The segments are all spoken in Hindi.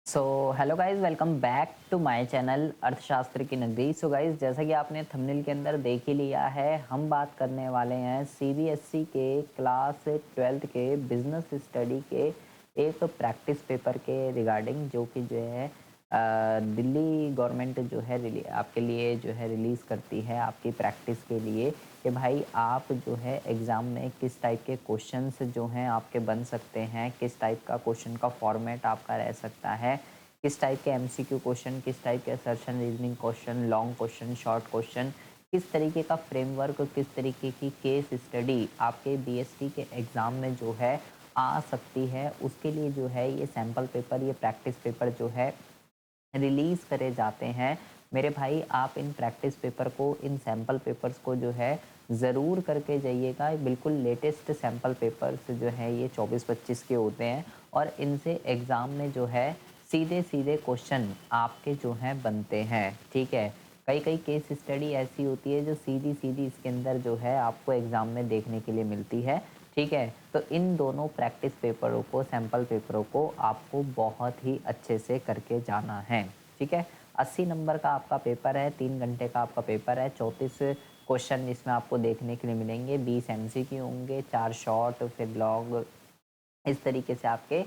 So hello guys, welcome back to my channel अर्थशास्त्र की नगरी। सो गाइज, जैसा कि आपने थंबनेल के अंदर देख ही लिया है, हम बात करने वाले हैं सीबीएसई के क्लास 12th के बिजनेस स्टडी के एक प्रैक्टिस पेपर के रिगार्डिंग, जो कि जो है दिल्ली गवर्नमेंट जो है आपके लिए जो है रिलीज़ करती है आपकी प्रैक्टिस के लिए कि भाई आप जो है एग्ज़ाम में किस टाइप के क्वेश्चंस जो हैं आपके बन सकते हैं, किस टाइप का क्वेश्चन का फॉर्मेट आपका रह सकता है, किस टाइप के एमसीक्यू क्वेश्चन, किस टाइप के assertion reasoning question, long question, short question, किस तरीके का फ्रेमवर्क, किस तरीके की केस स्टडी आपके बीएसटी के एग्ज़ाम में जो है आ सकती है, उसके लिए जो है ये सैम्पल पेपर, ये प्रैक्टिस पेपर जो है रिलीज़ करे जाते हैं। मेरे भाई, आप इन प्रैक्टिस पेपर को, इन सैंपल पेपर्स को जो है ज़रूर करके जाइएगा। बिल्कुल लेटेस्ट सैंपल पेपर्स जो है ये 24-25 के होते हैं और इनसे एग्ज़ाम में जो है सीधे-सीधे क्वेश्चन आपके जो हैं बनते हैं, ठीक है? कई-कई केस स्टडी ऐसी होती है जो सीधी-सीधी इसके अंदर जो है आपको एग्ज़ाम में देखने के लिए मिलती है, ठीक है? तो इन दोनों प्रैक्टिस पेपरों को, सैंपल पेपरों को आपको बहुत ही अच्छे से करके जाना है, ठीक है? 80 नंबर का आपका पेपर है, 3 घंटे का आपका पेपर है, 34 क्वेश्चन इसमें आपको देखने के लिए मिलेंगे, 20 एमसीक्यू होंगे, 4 शॉर्ट फिर लॉन्ग, इस तरीके से आपके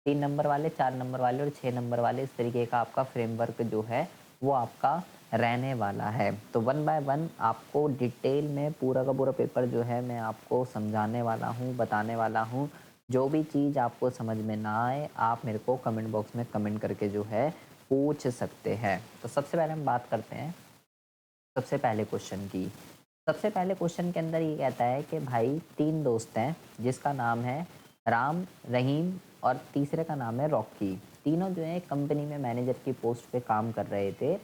3 नंबर वाले, 4 नंबर वाले और 6 नंबर वाले, इस तरीके का आपका फ्रेमवर्क जो है वो आपका रहने वाला है। तो वन बाय वन आपको डिटेल में पूरा का पूरा पेपर जो है मैं आपको समझाने वाला हूँ, बताने वाला हूँ। जो भी चीज़ आपको समझ में ना आए, आप मेरे को कमेंट बॉक्स में कमेंट करके जो है पूछ सकते हैं। तो सबसे पहले हम बात करते हैं सबसे पहले क्वेश्चन की। सबसे पहले क्वेश्चन के अंदर ये कहता है कि भाई 3 दोस्त हैं जिसका नाम है राम, रहीम और तीसरे का नाम है रॉकी। तीनों जो है कंपनी में मैनेजर की पोस्ट पे काम कर रहे थे।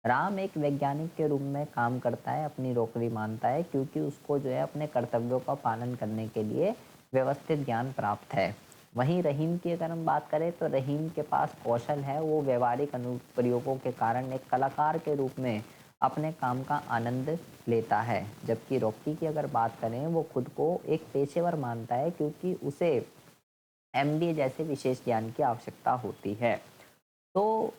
राम एक वैज्ञानिक के रूप में काम करता है, अपनी नौकरी मानता है क्योंकि उसको जो है अपने कर्तव्यों का पालन करने के लिए व्यवस्थित ज्ञान प्राप्त है। वहीं रहीम की अगर हम बात करें तो रहीम के पास कौशल है, वो व्यवहारिक अनुप्रयोगों के कारण एक कलाकार के रूप में अपने काम का आनंद लेता है। जबकि रॉकी की अगर बात करें, वो खुद को एक पेशेवर मानता है क्योंकि उसे एमबीए जैसे विशेष ज्ञान की आवश्यकता होती है। तो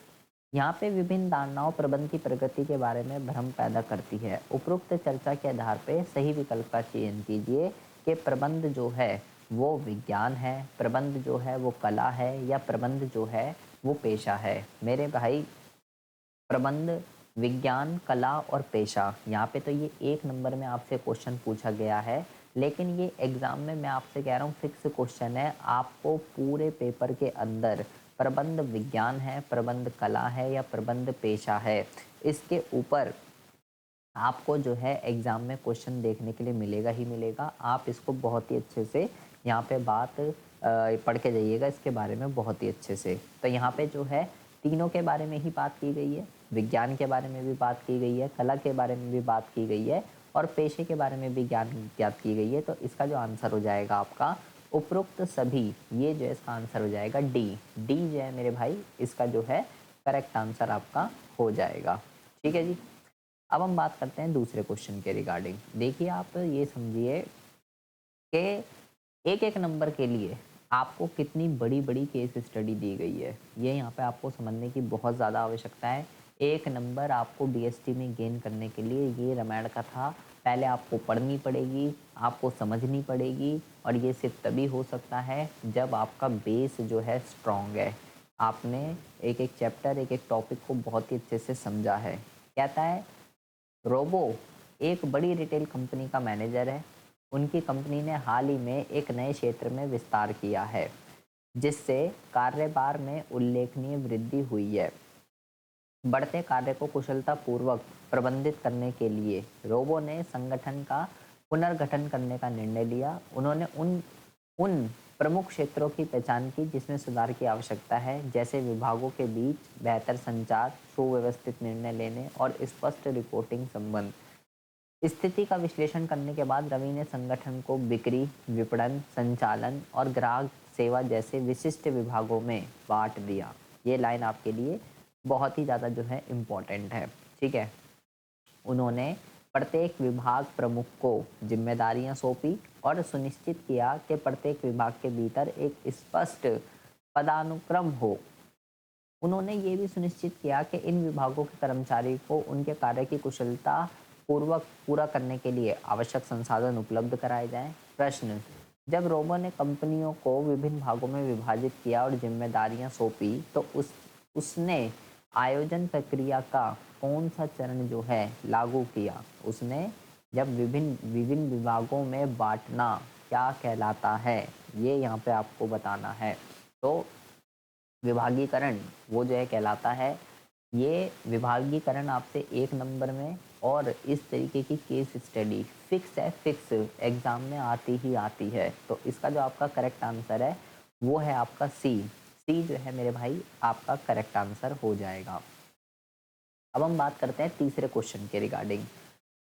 यहाँ पे विभिन्न धारणाओं प्रबंध की प्रगति के बारे में भ्रम पैदा करती है। उपरोक्त चर्चा के आधार पे सही विकल्प का चयन कीजिए कि प्रबंध जो है वो विज्ञान है, प्रबंध जो है वो कला है या प्रबंध जो है वो पेशा है। मेरे भाई, प्रबंध, विज्ञान, कला और पेशा, यहाँ पे तो ये 1 नंबर में आपसे क्वेश्चन पूछा गया है, लेकिन ये एग्ज़ाम में मैं आपसे कह रहा हूँ फिक्स क्वेश्चन है। आपको पूरे पेपर के अंदर प्रबंध विज्ञान है, प्रबंध कला है या प्रबंध पेशा है, इसके ऊपर आपको जो है एग्ज़ाम में क्वेश्चन देखने के लिए मिलेगा ही मिलेगा। आप इसको बहुत ही अच्छे से यहाँ पे बात पढ़ के जाइएगा इसके बारे में बहुत ही अच्छे से। तो यहाँ पे जो है तीनों के बारे में ही बात की गई है, विज्ञान के बारे में भी बात की गई है, कला के बारे में भी बात की गई है और पेशे के बारे में भी ज्ञान ज्ञात की गई है। तो इसका जो आंसर हो जाएगा आपका उपरोक्त सभी, ये जो है इसका आंसर हो जाएगा डी। डी जो है मेरे भाई, इसका जो है करेक्ट आंसर आपका हो जाएगा। ठीक है जी। अब हम बात करते हैं दूसरे क्वेश्चन के रिगार्डिंग। देखिए, आप ये समझिए कि एक-एक नंबर के लिए आपको कितनी बड़ी-बड़ी केस स्टडी दी गई है। ये यहाँ पे आपको समझने की बहुत ज़्यादा आवश्यकता है। 1 नंबर आपको डीएसटी में गेन करने के लिए ये रामायण कथा पहले आपको पढ़नी पड़ेगी, आपको समझनी पड़ेगी और ये सिर्फ़ तभी हो सकता है जब आपका बेस जो है स्ट्रॉन्ग है। आपने एक-एक चैप्टर, एक-एक टॉपिक को बहुत ही अच्छे से समझा है। कहता है, रोबो एक बड़ी रिटेल कंपनी का मैनेजर है। उनकी कंपनी ने हाल ही में एक नए क्षेत्र में विस्तार किया है, जिससे कार्यभार में उल्लेखनीय वृद्धि हुई है। बढ़ते कार्य को कुशलतापूर्वक प्रबंधित करने के लिए रोबो ने संगठन का पुनर्गठन करने का निर्णय लिया। उन्होंने उन उन प्रमुख क्षेत्रों की पहचान की जिसमें सुधार की आवश्यकता है, जैसे विभागों के बीच बेहतर संचार, सुव्यवस्थित निर्णय लेने और स्पष्ट रिपोर्टिंग संबंध। स्थिति का विश्लेषण करने के बाद रवि ने संगठन को बिक्री, विपणन, संचालन और ग्राहक सेवा जैसे विशिष्ट विभागों में बांट दिया। ये लाइन आपके लिए बहुत ही ज़्यादा जो है इम्पोर्टेंट है, ठीक है। उन्होंने प्रत्येक विभाग प्रमुख को जिम्मेदारियां सौंपी और सुनिश्चित किया कि प्रत्येक विभाग के भीतर एक स्पष्ट पदानुक्रम हो। उन्होंने ये भी सुनिश्चित किया कि इन विभागों के कर्मचारी को उनके कार्य की कुशलता पूर्वक पूरा करने के लिए आवश्यक संसाधन उपलब्ध कराए जाएं। प्रश्न, जब रोबो ने कंपनियों को विभिन्न भागों में विभाजित किया और जिम्मेदारियां सौंपी तो उसने आयोजन प्रक्रिया का कौन सा चरण जो है लागू किया? उसने जब विभिन्न विभिन्न विभागों में बांटना क्या कहलाता है, ये यहाँ पे आपको बताना है। तो विभागीकरण वो जो है कहलाता है। ये विभागीकरण आपसे 1 नंबर में और इस तरीके की केस स्टडी फिक्स है, फिक्स एग्जाम में आती ही आती है। तो इसका जो आपका करेक्ट आंसर है वो है आपका सी। सी जो है मेरे भाई आपका करेक्ट आंसर हो जाएगा। अब हम बात करते हैं तीसरे क्वेश्चन के रिगार्डिंग।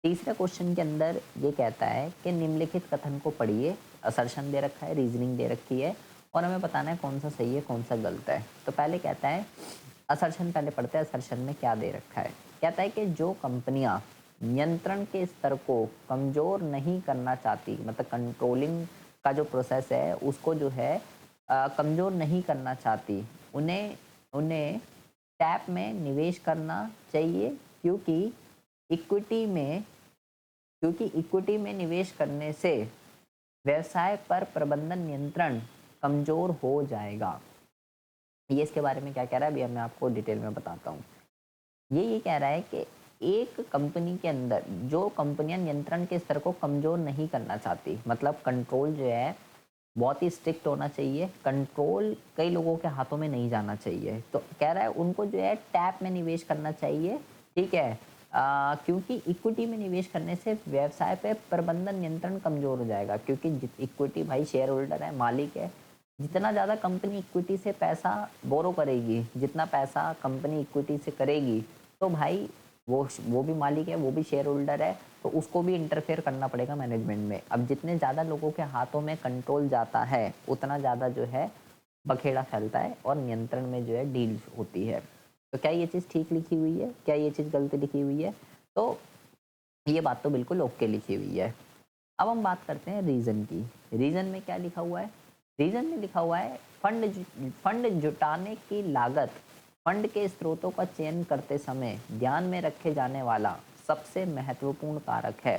तीसरे क्वेश्चन के अंदर ये कहता है कि निम्नलिखित कथन को पढ़िए। असर्शन दे रखा है, रीजनिंग दे रखी है और हमें बताना है कौन सा सही है कौन सा गलत है। तो पहले कहता है असर्शन, पहले पढ़ते हैं असर्शन में क्या दे रखा है। कहता है कि जो कंपनियां नियंत्रण के स्तर को कमजोर नहीं करना चाहती, मतलब कंट्रोलिंग का जो प्रोसेस है उसको जो है कमजोर नहीं करना चाहती, उन्हें उन्हें टैप में निवेश करना चाहिए, क्योंकि इक्विटी में इक्विटी में निवेश करने से व्यवसाय पर प्रबंधन नियंत्रण कमजोर हो जाएगा। ये इसके बारे में क्या कह रहा है अभी मैं आपको डिटेल में बताता हूँ। ये कह रहा है कि एक कंपनी के अंदर जो कंपनियां नियंत्रण के स्तर को कमजोर नहीं करना चाहती, मतलब कंट्रोल जो है बहुत ही स्ट्रिक्ट होना चाहिए, कंट्रोल कई लोगों के हाथों में नहीं जाना चाहिए। तो कह रहा है उनको जो है टैप में निवेश करना चाहिए, ठीक है, क्योंकि इक्विटी में निवेश करने से व्यवसाय पे प्रबंधन नियंत्रण कमजोर हो जाएगा। क्योंकि इक्विटी भाई शेयर होल्डर है, मालिक है, जितना ज़्यादा कंपनी इक्विटी से पैसा बोरो करेगी, जितना पैसा कंपनी इक्विटी से करेगी, तो भाई वो भी मालिक है, वो भी शेयर होल्डर है, तो उसको भी इंटरफेयर करना पड़ेगा मैनेजमेंट में। अब जितने ज़्यादा लोगों के हाथों में कंट्रोल जाता है उतना ज़्यादा जो है बखेड़ा फैलता है और नियंत्रण में जो है डील होती है। तो क्या ये चीज़ ठीक लिखी हुई है, क्या ये चीज़ गलत लिखी हुई है? तो ये बात तो बिल्कुल ओके लिखी हुई है। अब हम बात करते हैं रीज़न की। रीज़न में क्या लिखा हुआ है? रीज़न में लिखा हुआ है फंड जुटाने की लागत फंड के स्रोतों का चयन करते समय ध्यान में रखे जाने वाला सबसे महत्वपूर्ण कारक है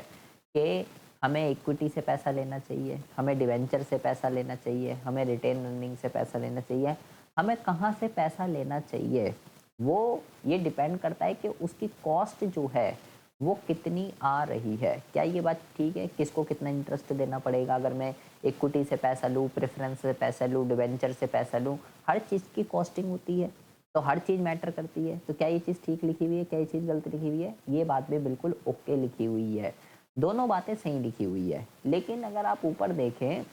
कि हमें इक्विटी से पैसा लेना चाहिए, हमें डिवेंचर से पैसा लेना चाहिए, हमें रिटेन अर्निंग से पैसा लेना चाहिए, हमें कहाँ से पैसा लेना चाहिए, वो ये डिपेंड करता है कि उसकी कॉस्ट जो है वो कितनी आ रही है। क्या ये बात ठीक है? किसको कितना इंटरेस्ट देना पड़ेगा अगर मैं इक्विटी से पैसा लूँ, प्रेफरेंस से पैसा लूँ, डिवेंचर से पैसा लूँ, हर चीज़ की कॉस्टिंग होती है, तो हर चीज़ मैटर करती है। तो क्या ये चीज़ ठीक लिखी हुई है, क्या ये चीज़ गलत लिखी हुई है? ये बात भी बिल्कुल ओके लिखी हुई है, दोनों बातें सही लिखी हुई है। लेकिन अगर आप ऊपर देखें,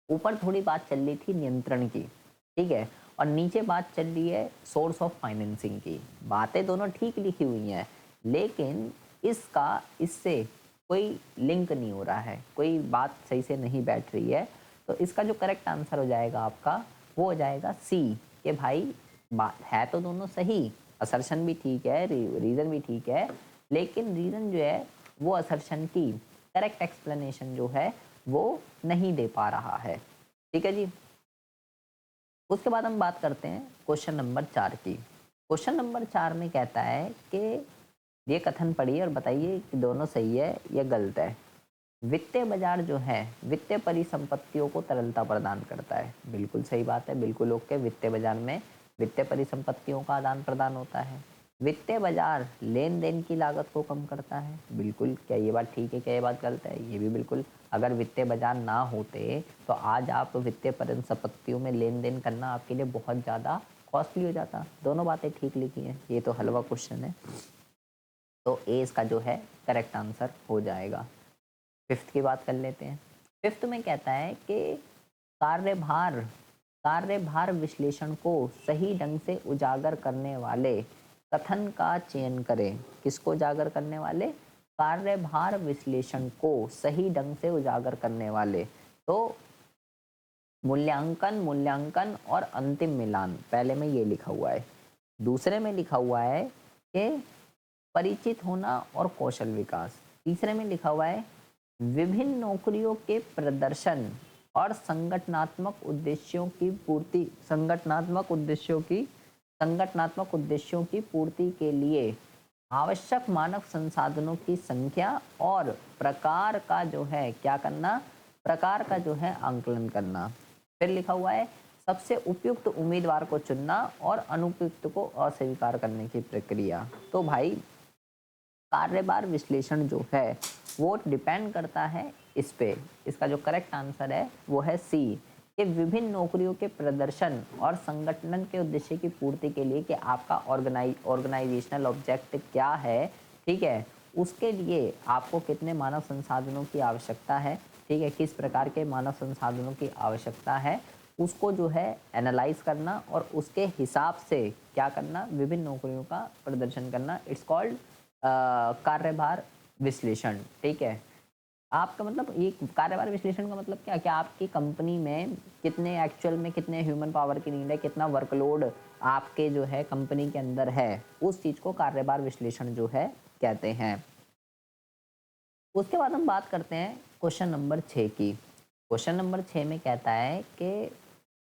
ऊपर थोड़ी बात चल रही थी नियंत्रण की, ठीक है, और नीचे बात चल रही है सोर्स ऑफ फाइनेंसिंग की। बातें दोनों ठीक लिखी हुई हैं, लेकिन इससे कोई लिंक नहीं हो रहा है, कोई बात सही से नहीं बैठ रही है। तो इसका जो करेक्ट आंसर हो जाएगा आपका वो हो जाएगा सी, कि भाई बात है तो दोनों सही, असर्शन भी ठीक है, रीज़न भी ठीक है, लेकिन रीज़न जो है वो असर्शन की करेक्ट एक्सप्लेनेशन जो है वो नहीं दे पा रहा है। ठीक है जी। उसके बाद हम बात करते हैं क्वेश्चन नंबर 4 की। क्वेश्चन नंबर 4 में कहता है कि ये कथन पढ़िए और बताइए कि दोनों सही है या गलत है। वित्तीय बाजार जो है वित्तीय परिसंपत्तियों को तरलता प्रदान करता है। बिल्कुल सही बात है, बिल्कुल ओके। वित्तीय बाजार में वित्तीय परिसंपत्तियों का आदान प्रदान होता है। वित्तीय बाजार लेन देन की लागत को कम करता है। बिल्कुल, क्या ये बात ठीक है, क्या ये बात गलत है? ये भी बिल्कुल। अगर वित्तीय बाजार ना होते तो आज आप वित्तीय परिसंपत्तियों में लेन देन करना आपके लिए बहुत ज़्यादा कॉस्टली हो जाता। दोनों बातें ठीक लिखी हैं, ये तो हलवा क्वेश्चन है। तो ए इसका जो है करेक्ट आंसर हो जाएगा। फिफ्थ की बात कर लेते हैं। फिफ्थ में कहता है कि कार्यभार कार्यभार विश्लेषण को सही ढंग से उजागर करने वाले कथन का चयन करें। किसको उजागर करने वाले? कार्यभार विश्लेषण को सही ढंग से उजागर करने वाले। तो मूल्यांकन, मूल्यांकन और अंतिम मिलान, पहले में ये लिखा हुआ है। दूसरे में लिखा हुआ है कि परिचित होना और कौशल विकास। तीसरे में लिखा हुआ है विभिन्न नौकरियों के प्रदर्शन और संगठनात्मक उद्देश्यों की संगठनात्मक उद्देश्यों की पूर्ति के लिए आवश्यक मानव संसाधनों की संख्या और प्रकार का जो है क्या करना, प्रकार का जो है आंकलन करना। फिर लिखा हुआ है सबसे उपयुक्त उम्मीदवार को चुनना और अनुपयुक्त को अस्वीकार करने की प्रक्रिया। तो भाई कार्यभार विश्लेषण जो है वो डिपेंड करता है इस पे। इसका जो करेक्ट आंसर है वो है सी, कि विभिन्न नौकरियों के प्रदर्शन और संगठन के उद्देश्य की पूर्ति के लिए कि आपका ऑर्गेनाइजेशनल ऑब्जेक्ट क्या है, ठीक है, उसके लिए आपको कितने मानव संसाधनों की आवश्यकता है, ठीक है, किस प्रकार के मानव संसाधनों की आवश्यकता है, उसको जो है एनालाइज करना और उसके हिसाब से क्या करना, विभिन्न नौकरियों का प्रदर्शन करना। इट्स कॉल्ड कार्यभार विश्लेषण, ठीक है। आपका मतलब ये कार्यभार विश्लेषण का मतलब क्या, क्या आपकी कंपनी में कितने एक्चुअल में कितने ह्यूमन पावर की नीड है, कितना वर्कलोड आपके जो है कंपनी के अंदर है, उस चीज को कार्यभार विश्लेषण जो है कहते हैं। उसके बाद हम बात करते हैं क्वेश्चन नंबर 6 की। क्वेश्चन नंबर 6 में कहता है कि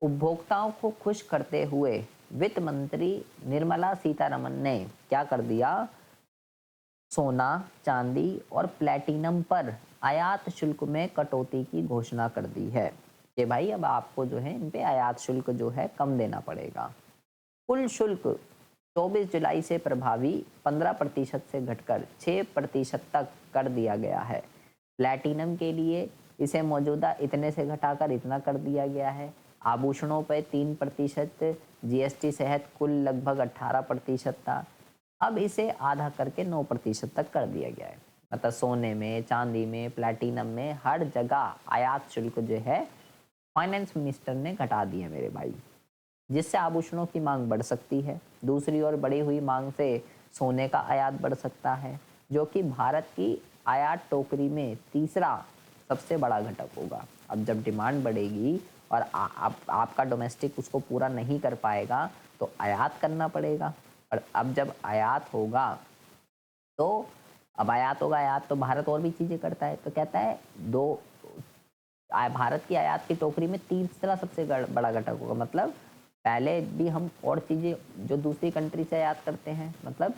उपभोक्ताओं को खुश करते हुए वित्त मंत्री निर्मला सीतारमन ने क्या कर दिया, सोना, चांदी और प्लैटिनम पर आयात शुल्क में कटौती की घोषणा कर दी है कि भाई अब आपको जो है इन पे आयात शुल्क जो है कम देना पड़ेगा। कुल शुल्क 24 जुलाई से प्रभावी 15% से घटकर 6% तक कर दिया गया है। प्लैटिनम के लिए इसे मौजूदा इतने से घटाकर इतना कर दिया गया है। आभूषणों पर 3% जीएसटी सहित कुल लगभग 18% था, अब इसे आधा करके 9% तक कर दिया गया है। मतलब सोने में, चांदी में, प्लैटिनम में हर जगह आयात शुल्क जो है फाइनेंस मिनिस्टर ने घटा दिए मेरे भाई, जिससे आभूषणों की मांग बढ़ सकती है। दूसरी ओर बढ़ी हुई मांग से सोने का आयात बढ़ सकता है, जो कि भारत की आयात टोकरी में तीसरा सबसे बड़ा घटक होगा। अब जब डिमांड बढ़ेगी और आपका डोमेस्टिक उसको पूरा नहीं कर पाएगा तो आयात करना पड़ेगा। और अब जब आयात होगा तो आयात तो भारत और भी चीजें करता है, तो कहता है भारत की आयात की टोकरी में तीसरा सबसे बड़ा घटक होगा। मतलब पहले भी हम और चीजें जो दूसरी कंट्री से आयात करते हैं, मतलब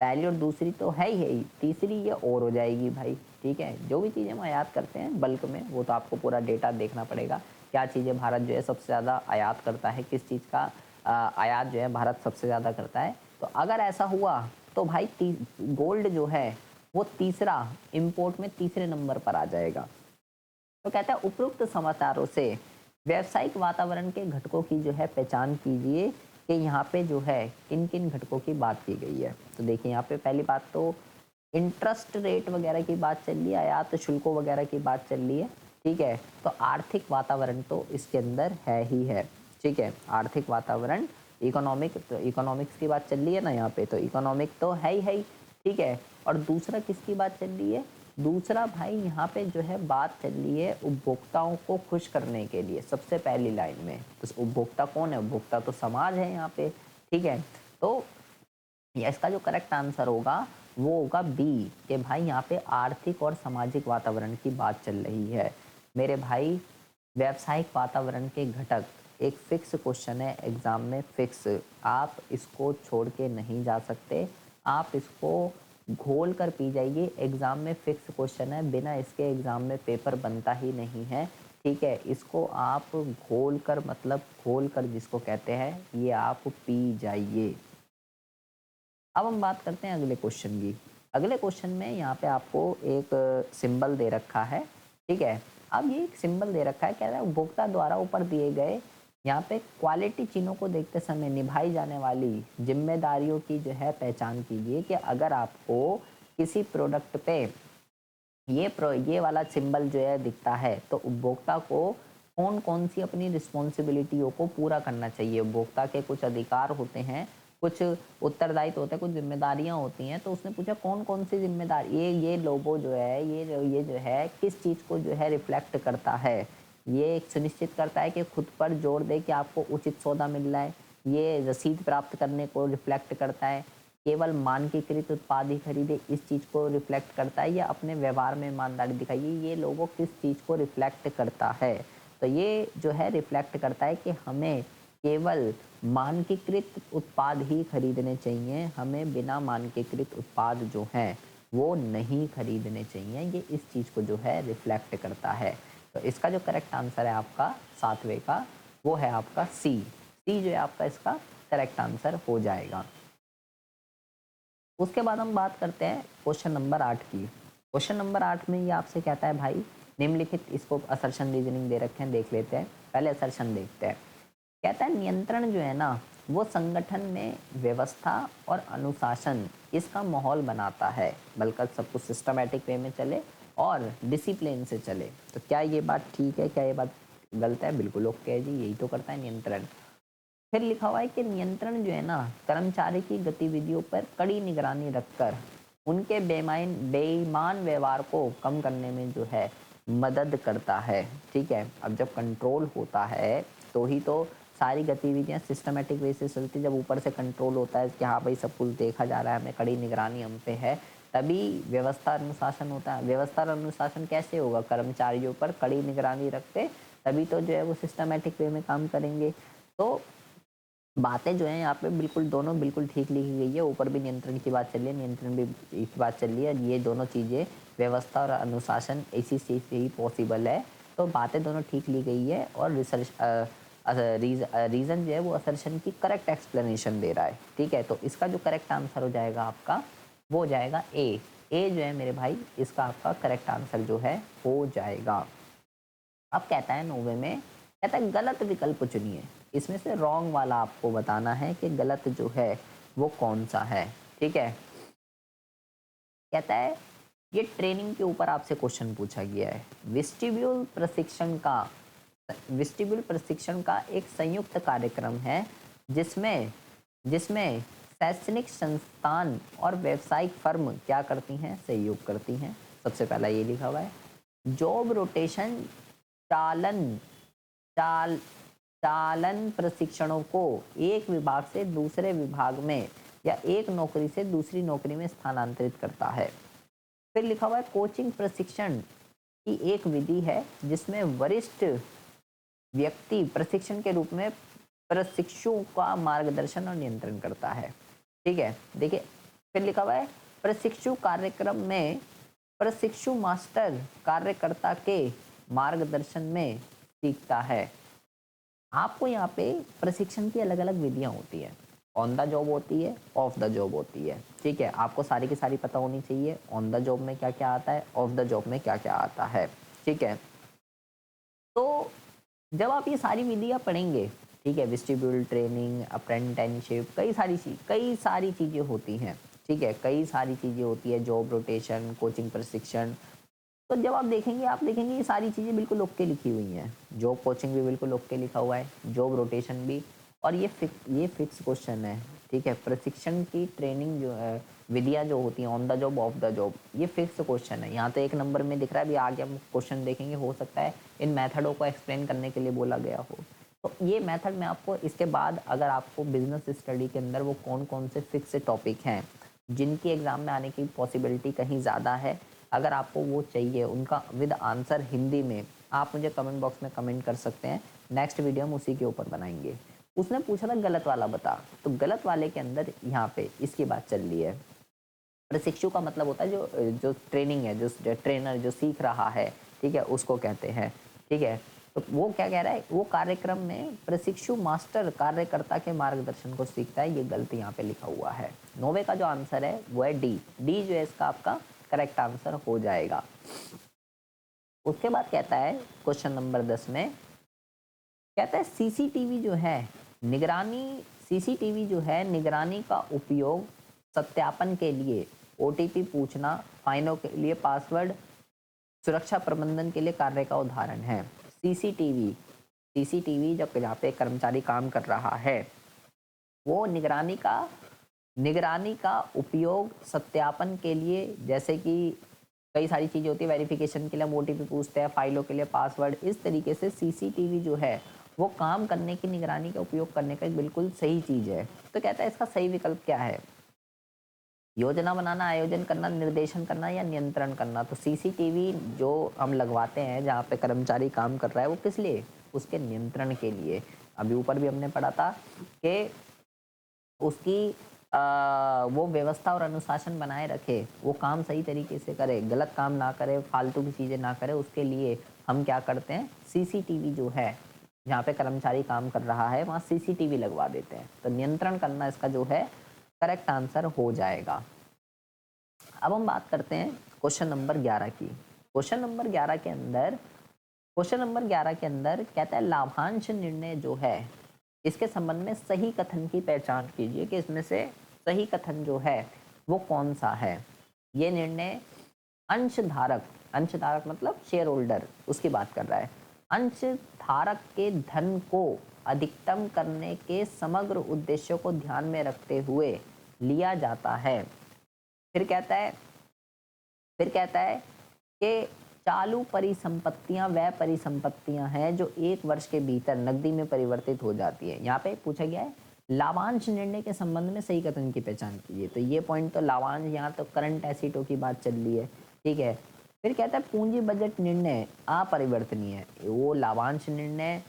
पहली और दूसरी तो है ही, तीसरी ये और हो जाएगी भाई, ठीक है। जो भी चीजें हम आयात करते हैं बल्क में, वो तो आपको पूरा डेटा देखना पड़ेगा, क्या चीजें भारत जो है सबसे ज्यादा आयात करता है, किस चीज का आयात जो है भारत सबसे ज्यादा करता है। तो अगर ऐसा हुआ तो भाई गोल्ड जो है वो तीसरा इंपोर्ट में तीसरे नंबर पर आ जाएगा। तो कहता है उपरोक्त समाचारों से व्यावसायिक वातावरण के घटकों की जो है पहचान कीजिए कि यहाँ पे जो है किन किन घटकों की बात की गई है। तो देखिए यहाँ पे पहली बात तो इंटरेस्ट रेट वगैरह की बात चल रही है, आयात शुल्कों वगैरह की बात चल रही है, ठीक है। तो आर्थिक वातावरण तो इसके अंदर है ही है, ठीक है। आर्थिक वातावरण इकोनॉमिक्स की बात चल रही है ना यहाँ पे, तो इकोनॉमिक तो है ही, ठीक है। और दूसरा किसकी बात चल रही है, दूसरा भाई यहाँ पे जो है बात चल रही है उपभोक्ताओं को खुश करने के लिए सबसे पहली लाइन में। तो उपभोक्ता कौन है, उपभोक्ता तो समाज है यहाँ पे, ठीक है। तो इसका जो करेक्ट आंसर होगा वो होगा बी, कि भाई यहाँ पे आर्थिक और सामाजिक वातावरण की बात चल रही है मेरे भाई। व्यावसायिक वातावरण के घटक एक फिक्स क्वेश्चन है एग्जाम में, फिक्स, आप इसको छोड़ के नहीं जा सकते, आप इसको घोल कर पी जाइए। एग्जाम में फिक्स क्वेश्चन है, बिना इसके एग्जाम में पेपर बनता ही नहीं है, ठीक है। इसको आप घोल कर, मतलब घोल कर जिसको कहते हैं, ये आप पी जाइए। अब हम बात करते हैं अगले क्वेश्चन की। अगले क्वेश्चन में यहाँ पे आपको एक सिंबल दे रखा है, ठीक है। अब ये एक सिंबल दे रखा है, कह रहा है उपभोक्ता द्वारा ऊपर दिए गए यहाँ पे क्वालिटी चिन्हों को देखते समय निभाई जाने वाली जिम्मेदारियों की जो है पहचान कीजिए। कि अगर आपको किसी प्रोडक्ट पे ये वाला सिंबल जो है दिखता है, तो उपभोक्ता को कौन कौन सी अपनी रिस्पॉन्सिबिलिटियों को पूरा करना चाहिए। उपभोक्ता के कुछ अधिकार होते हैं, कुछ उत्तरदायित्व होते हैं, कुछ जिम्मेदारियां होती हैं। तो उसने पूछा कौन कौन सी जिम्मेदारी, ये लोगो जो है, ये जो है किस चीज़ को जो है रिफ्लेक्ट करता है। ये सुनिश्चित करता है कि खुद पर जोर दे कि आपको उचित सौदा मिल रहा है। ये रसीद प्राप्त करने को रिफ्लेक्ट करता है। केवल मानकीकृत उत्पाद ही खरीदे, इस चीज़ को रिफ्लेक्ट करता है। या अपने व्यवहार में ईमानदारी दिखाइए, ये लोगों किस चीज़ को रिफ्लेक्ट करता है। तो ये जो है रिफ्लेक्ट करता है कि हमें केवल मानकीकृत उत्पाद ही खरीदने चाहिए, हमें बिना मानकीकृत उत्पाद जो हैं वो नहीं खरीदने चाहिए। ये इस चीज़ को जो है रिफ्लेक्ट करता है। तो इसका जो करेक्ट आंसर है आपका 7वें का, वो है आपका सी। सी जो है आपका इसका करेक्ट आंसर हो जाएगा। उसके बाद हम बात करते हैं क्वेश्चन नंबर 8 की। क्वेश्चन नंबर 8 में ये आपसे कहता है भाई निम्नलिखित, इसको असर्शन रीजनिंग दे रखे हैं, देख लेते हैं। पहले असर्शन देखते हैं। कहता है नियंत्रण जो है ना वो संगठन में व्यवस्था और अनुशासन इसका माहौल बनाता है, बल्कि सब कुछ सिस्टमैटिक वे में चले और डिसिप्लिन से चले। तो क्या ये बात ठीक है, क्या ये बात गलत है? बिल्कुल ओके है जी, यही तो करता है नियंत्रण। फिर लिखा हुआ है कि नियंत्रण जो है ना कर्मचारी की गतिविधियों पर कड़ी निगरानी रखकर उनके बेईमान व्यवहार को कम करने में जो है मदद करता है। ठीक है, अब जब कंट्रोल होता है तो ही तो सारी गतिविधियां सिस्टमेटिक वे से चलती। जब ऊपर से कंट्रोल होता है कि हाँ भाई सब कुछ देखा जा रहा है, हमें कड़ी निगरानी हम पे है, तभी व्यवस्था अनुशासन होता है। व्यवस्था और अनुशासन कैसे होगा? कर्मचारियों पर कड़ी निगरानी रखते तभी तो जो है वो सिस्टमेटिक वे में काम करेंगे। तो बातें जो हैं यहाँ पे बिल्कुल दोनों बिल्कुल ठीक लिखी गई है। ऊपर भी नियंत्रण की बात चल रही है, नियंत्रण भी की बात चल रही है। ये दोनों चीज़ें व्यवस्था और अनुशासन इसी चीज़ से ही पॉसिबल है। तो बातें दोनों ठीक ली गई है और रीज़न जो है वो असर्शन की करेक्ट एक्सप्लेनेशन दे रहा है। ठीक है, तो इसका जो करेक्ट आंसर हो जाएगा आपका वो हो जाएगा ए। ए जो है मेरे भाई इसका आपका करेक्ट आंसर जो है हो जाएगा। अब कहता है 9वें में, कहता है गलत विकल्प चुनिए। इसमें से रॉन्ग वाला आपको बताना है कि गलत जो है वो कौन सा है। ठीक है, कहता है ये ट्रेनिंग के ऊपर आपसे क्वेश्चन पूछा गया है। वेस्टिब्यूल प्रशिक्षण का एक संयुक्त कार्यक्रम है जिसमें जिसमें शैक्षणिक संस्थान और व्यावसायिक फर्म क्या करती हैं? सहयोग करती हैं। सबसे पहला ये लिखा हुआ है। जॉब रोटेशन चालन चाल चालन प्रशिक्षणों को एक विभाग से दूसरे विभाग में या एक नौकरी से दूसरी नौकरी में स्थानांतरित करता है। फिर लिखा हुआ है कोचिंग प्रशिक्षण की एक विधि है जिसमें वरिष्ठ व्यक्ति प्रशिक्षण के रूप में प्रशिक्षु का मार्गदर्शन और नियंत्रण करता है। ठीक है, देखिए फिर लिखा हुआ है प्रशिक्षु कार्यक्रम में प्रशिक्षु मास्टर कार्यकर्ता के मार्गदर्शन में सीखता है। आपको यहाँ पे प्रशिक्षण की अलग अलग विधियां होती है। ऑन द जॉब होती है, ऑफ द जॉब होती है। ठीक है, आपको सारी की सारी पता होनी चाहिए। ऑन द जॉब में क्या क्या आता है, ऑफ द जॉब में क्या क्या आता है। ठीक है, तो जब आप ये सारी विधियां पढ़ेंगे, ठीक है, वेस्टिब्यूल ट्रेनिंग, अप्रेंटिसशिप, कई सारी चीज़ें होती हैं। ठीक है, कई सारी चीज़ें होती है, जॉब रोटेशन, कोचिंग प्रशिक्षण। तो जब आप देखेंगे ये सारी चीज़ें बिल्कुल ओके लिखी हुई हैं। जॉब कोचिंग भी बिल्कुल ओके लिखा हुआ है, जॉब रोटेशन भी। और ये फिक्स क्वेश्चन है। ठीक है, प्रशिक्षण की ट्रेनिंग जो है, विधियाँ जो होती हैं on the job of the job, ये फिक्स क्वेश्चन है। यहाँ तो 1 नंबर में दिख रहा है, अभी आगे हम क्वेश्चन देखेंगे, हो सकता है इन मेथडों को एक्सप्लेन करने के लिए बोला गया हो। तो ये मेथड मैं आपको इसके बाद, अगर आपको बिजनेस स्टडी के अंदर वो कौन कौन से फिक्स टॉपिक हैं जिनकी एग्जाम में आने की पॉसिबिलिटी कहीं ज़्यादा है, अगर आपको वो चाहिए उनका विद आंसर हिंदी में, आप मुझे कमेंट बॉक्स में कमेंट कर सकते हैं। नेक्स्ट वीडियो हम उसी के ऊपर बनाएंगे। उसने पूछा था गलत वाला बता, तो गलत वाले के अंदर यहाँ पे इसकी बात चल रही है। प्रशिक्षु का मतलब होता है जो जो ट्रेनिंग है, जो ट्रेनर जो सीख रहा है, ठीक है, उसको कहते हैं। ठीक है, तो वो क्या कह रहा है, वो कार्यक्रम में प्रशिक्षु मास्टर कार्यकर्ता के मार्गदर्शन को सीखता है। ये गलत यहाँ पे लिखा हुआ है। 9वें का जो आंसर है वो है डी। डी जो है इसका आपका करेक्ट आंसर हो जाएगा। उसके बाद कहता है क्वेश्चन नंबर 10 में, कहता है सीसीटीवी जो है निगरानी का उपयोग सत्यापन के लिए, ओटीपी पूछना, फाइनों के लिए पासवर्ड, सुरक्षा प्रबंधन के लिए कार्य का उदाहरण है। सीसीटीवी सीसीटीवी जब यहाँ पे कर्मचारी काम कर रहा है, वो निगरानी का उपयोग सत्यापन के लिए, जैसे कि कई सारी चीज़ें होती है, वेरिफिकेशन के लिए हम ओटीपी पूछते हैं, फाइलों के लिए पासवर्ड, इस तरीके से सीसीटीवी जो है वो काम करने की, निगरानी का उपयोग करने का एक बिल्कुल सही चीज़ है। तो कहता है इसका सही विकल्प क्या है? योजना बनाना, आयोजन करना, निर्देशन करना या नियंत्रण करना। तो सीसीटीवी जो हम लगवाते हैं जहाँ पे कर्मचारी काम कर रहा है, वो किस लिए? उसके नियंत्रण के लिए। अभी ऊपर भी हमने पढ़ा था कि उसकी वो व्यवस्था और अनुशासन बनाए रखे, वो काम सही तरीके से करे, गलत काम ना करे, फालतू की चीज़ें ना करे, उसके लिए हम क्या करते हैं, सीसीटीवी जो है, जहाँ पे कर्मचारी काम कर रहा है वहाँ सीसीटीवी लगवा देते हैं। तो नियंत्रण करना इसका जो है करेक्ट आंसर हो जाएगा। अब हम बात करते हैं क्वेश्चन नंबर 11 की। क्वेश्चन नंबर 11 के अंदर कहता है लाभांश निर्णय जो है, इसके संबंध में सही कथन की पहचान कीजिए कि इसमें से सही कथन जो है वो कौन सा है। ये निर्णय अंशधारक मतलब शेयर होल्डर, उसकी बात कर रहा है। अंशधारक के धन को अधिकतम करने के समग्र उद्देश्य को ध्यान में रखते हुए लिया जाता है। फिर कहता है कि चालू परिसंपत्तियां वह परिसंपत्तियां हैं जो 1 वर्ष के भीतर नकदी में परिवर्तित हो जाती है। यहाँ पे पूछा गया है लाभांश निर्णय के संबंध में सही कथन की पहचान कीजिए। तो ये पॉइंट तो लाभांश, यहाँ तो करंट एसेटों की बात चल रही है, ठीक है। फिर कहता है पूंजी बजट निर्णय अपरिवर्तनीय है। वो लाभांश निर्णय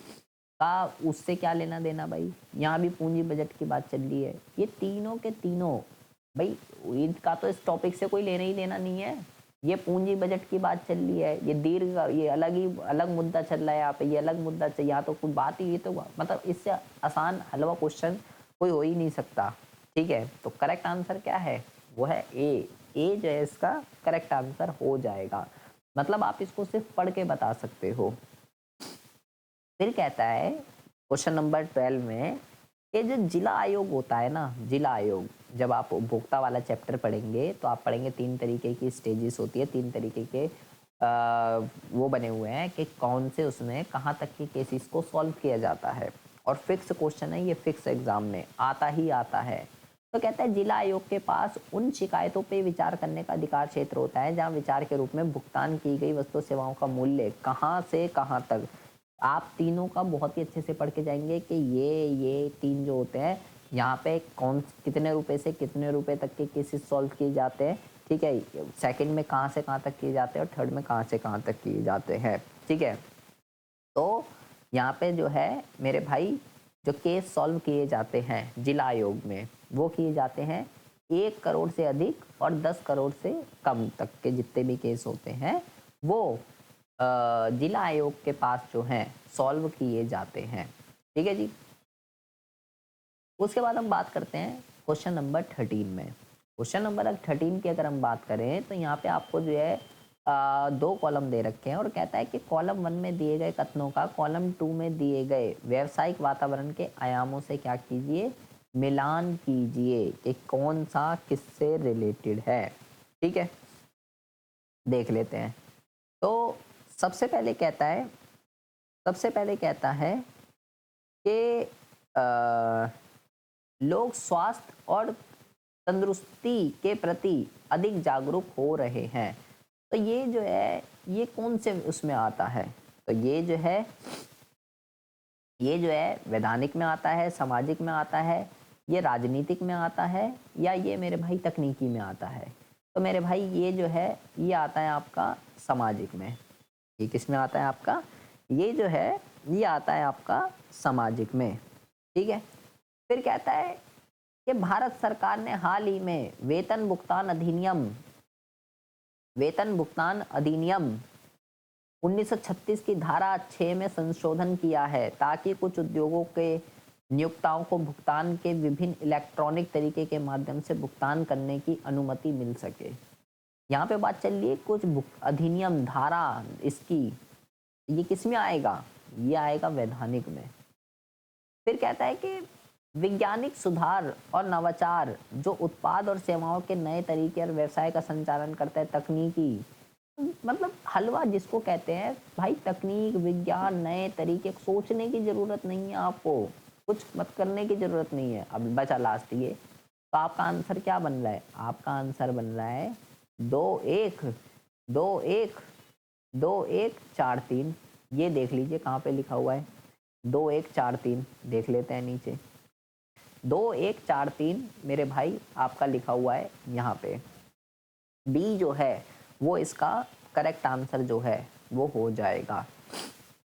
का उससे क्या लेना देना भाई, यहाँ भी पूंजी बजट की बात चल रही है। ये तीनों के तीनों भाई, इनका तो इस टॉपिक से कोई लेना ही देना नहीं है। ये पूंजी बजट की बात चल रही है, ये ये अलग मुद्दा चल रहा है यहाँ पे, ये अलग मुद्दा चाहिए। यहाँ तो कोई बात ही, ये तो मतलब इससे आसान हलवा क्वेश्चन कोई हो ही नहीं सकता, ठीक है। तो करेक्ट आंसर क्या है, वो है ए जो है इसका करेक्ट आंसर हो जाएगा। मतलब आप इसको सिर्फ पढ़ के बता सकते हो। फिर कहता है क्वेश्चन नंबर 12 में, ये जो जिला आयोग होता है ना, जिला आयोग, जब आप उपभोक्ता वाला चैप्टर पढ़ेंगे तो आप पढ़ेंगे 3 तरीके की स्टेजेस होती है, 3 तरीके के वो बने हुए हैं कि कौन से उसमें कहाँ तक के केसेस को सॉल्व किया जाता है। और फिक्स क्वेश्चन है, ये फिक्स एग्जाम में आता ही आता है। तो कहता है जिला आयोग के पास उन शिकायतों पे विचार करने का अधिकार क्षेत्र होता है जहाँ विचार के रूप में भुगतान की गई वस्तु सेवाओं का मूल्य कहाँ से कहाँ तक। आप तीनों का बहुत ही अच्छे से पढ़ के जाएंगे कि ये 3 जो होते हैं, यहाँ पे कौन कितने रुपए से कितने रुपए तक के केसेस सॉल्व किए जाते हैं, ठीक है। सेकंड में कहाँ से कहाँ तक किए जाते हैं और थर्ड में कहाँ से कहाँ तक किए जाते हैं, ठीक है। तो यहाँ पे जो है मेरे भाई, जो केस सॉल्व किए जाते हैं जिला आयोग में, वो किए जाते हैं 1 करोड़ से अधिक और 10 करोड़ से कम तक के जितने भी केस होते हैं वो जिला आयोग के पास जो है सॉल्व किए जाते हैं, ठीक है जी। उसके बाद हम बात करते हैं क्वेश्चन नंबर 13 में। क्वेश्चन नंबर 13 की अगर हम बात करें तो यहाँ पे आपको जो है 2 कॉलम दे रखे हैं और कहता है कि कॉलम 1 में दिए गए कथनों का कॉलम 2 में दिए गए व्यावसायिक वातावरण के आयामों से क्या कीजिए, मिलान कीजिए कि कौन सा किससे रिलेटेड है, ठीक है। देख लेते हैं। तो सबसे पहले कहता है कि लोग स्वास्थ्य और तंदुरुस्ती के प्रति अधिक जागरूक हो रहे हैं। तो ये जो है ये कौन से उसमें आता है, तो ये जो है वैधानिक में आता है, सामाजिक में आता है, ये राजनीतिक में आता है, या ये मेरे भाई तकनीकी में आता है। तो मेरे भाई ये जो है ये आता है आपका सामाजिक में। ये किस में आता है आपका, ये जो है ये आता है आपका सामाजिक में, ठीक है। फिर कहता है कि भारत सरकार ने हाल ही में वेतन भुगतान अधिनियम 1936 की धारा 6 में संशोधन किया है ताकि कुछ उद्योगों के नियोक्ताओं को भुगतान के विभिन्न इलेक्ट्रॉनिक तरीके के माध्यम से भुगतान करने की अनुमति मिल सके। यहाँ पे बात चल रही है कुछ अधिनियम धारा इसकी, ये किस में आएगा, ये आएगा वैधानिक में। फिर कहता है कि वैज्ञानिक सुधार और नवाचार जो उत्पाद और सेवाओं के नए तरीके और व्यवसाय का संचालन करता है, तकनीकी मतलब हलवा जिसको कहते हैं भाई, तकनीक विज्ञान नए तरीके, सोचने की जरूरत नहीं है, आपको कुछ मत करने की जरूरत नहीं है। अब बचा लास्ट ये, तो आपका आंसर क्या बन रहा है, आपका आंसर बन रहा है 2 1 ये देख लीजिए कहाँ पे लिखा हुआ है, 2 1 4 3 देख लेते हैं नीचे। 2 1 4 3 मेरे भाई आपका लिखा हुआ है यहाँ पे। बी जो है वो इसका करेक्ट आंसर जो है वो हो जाएगा।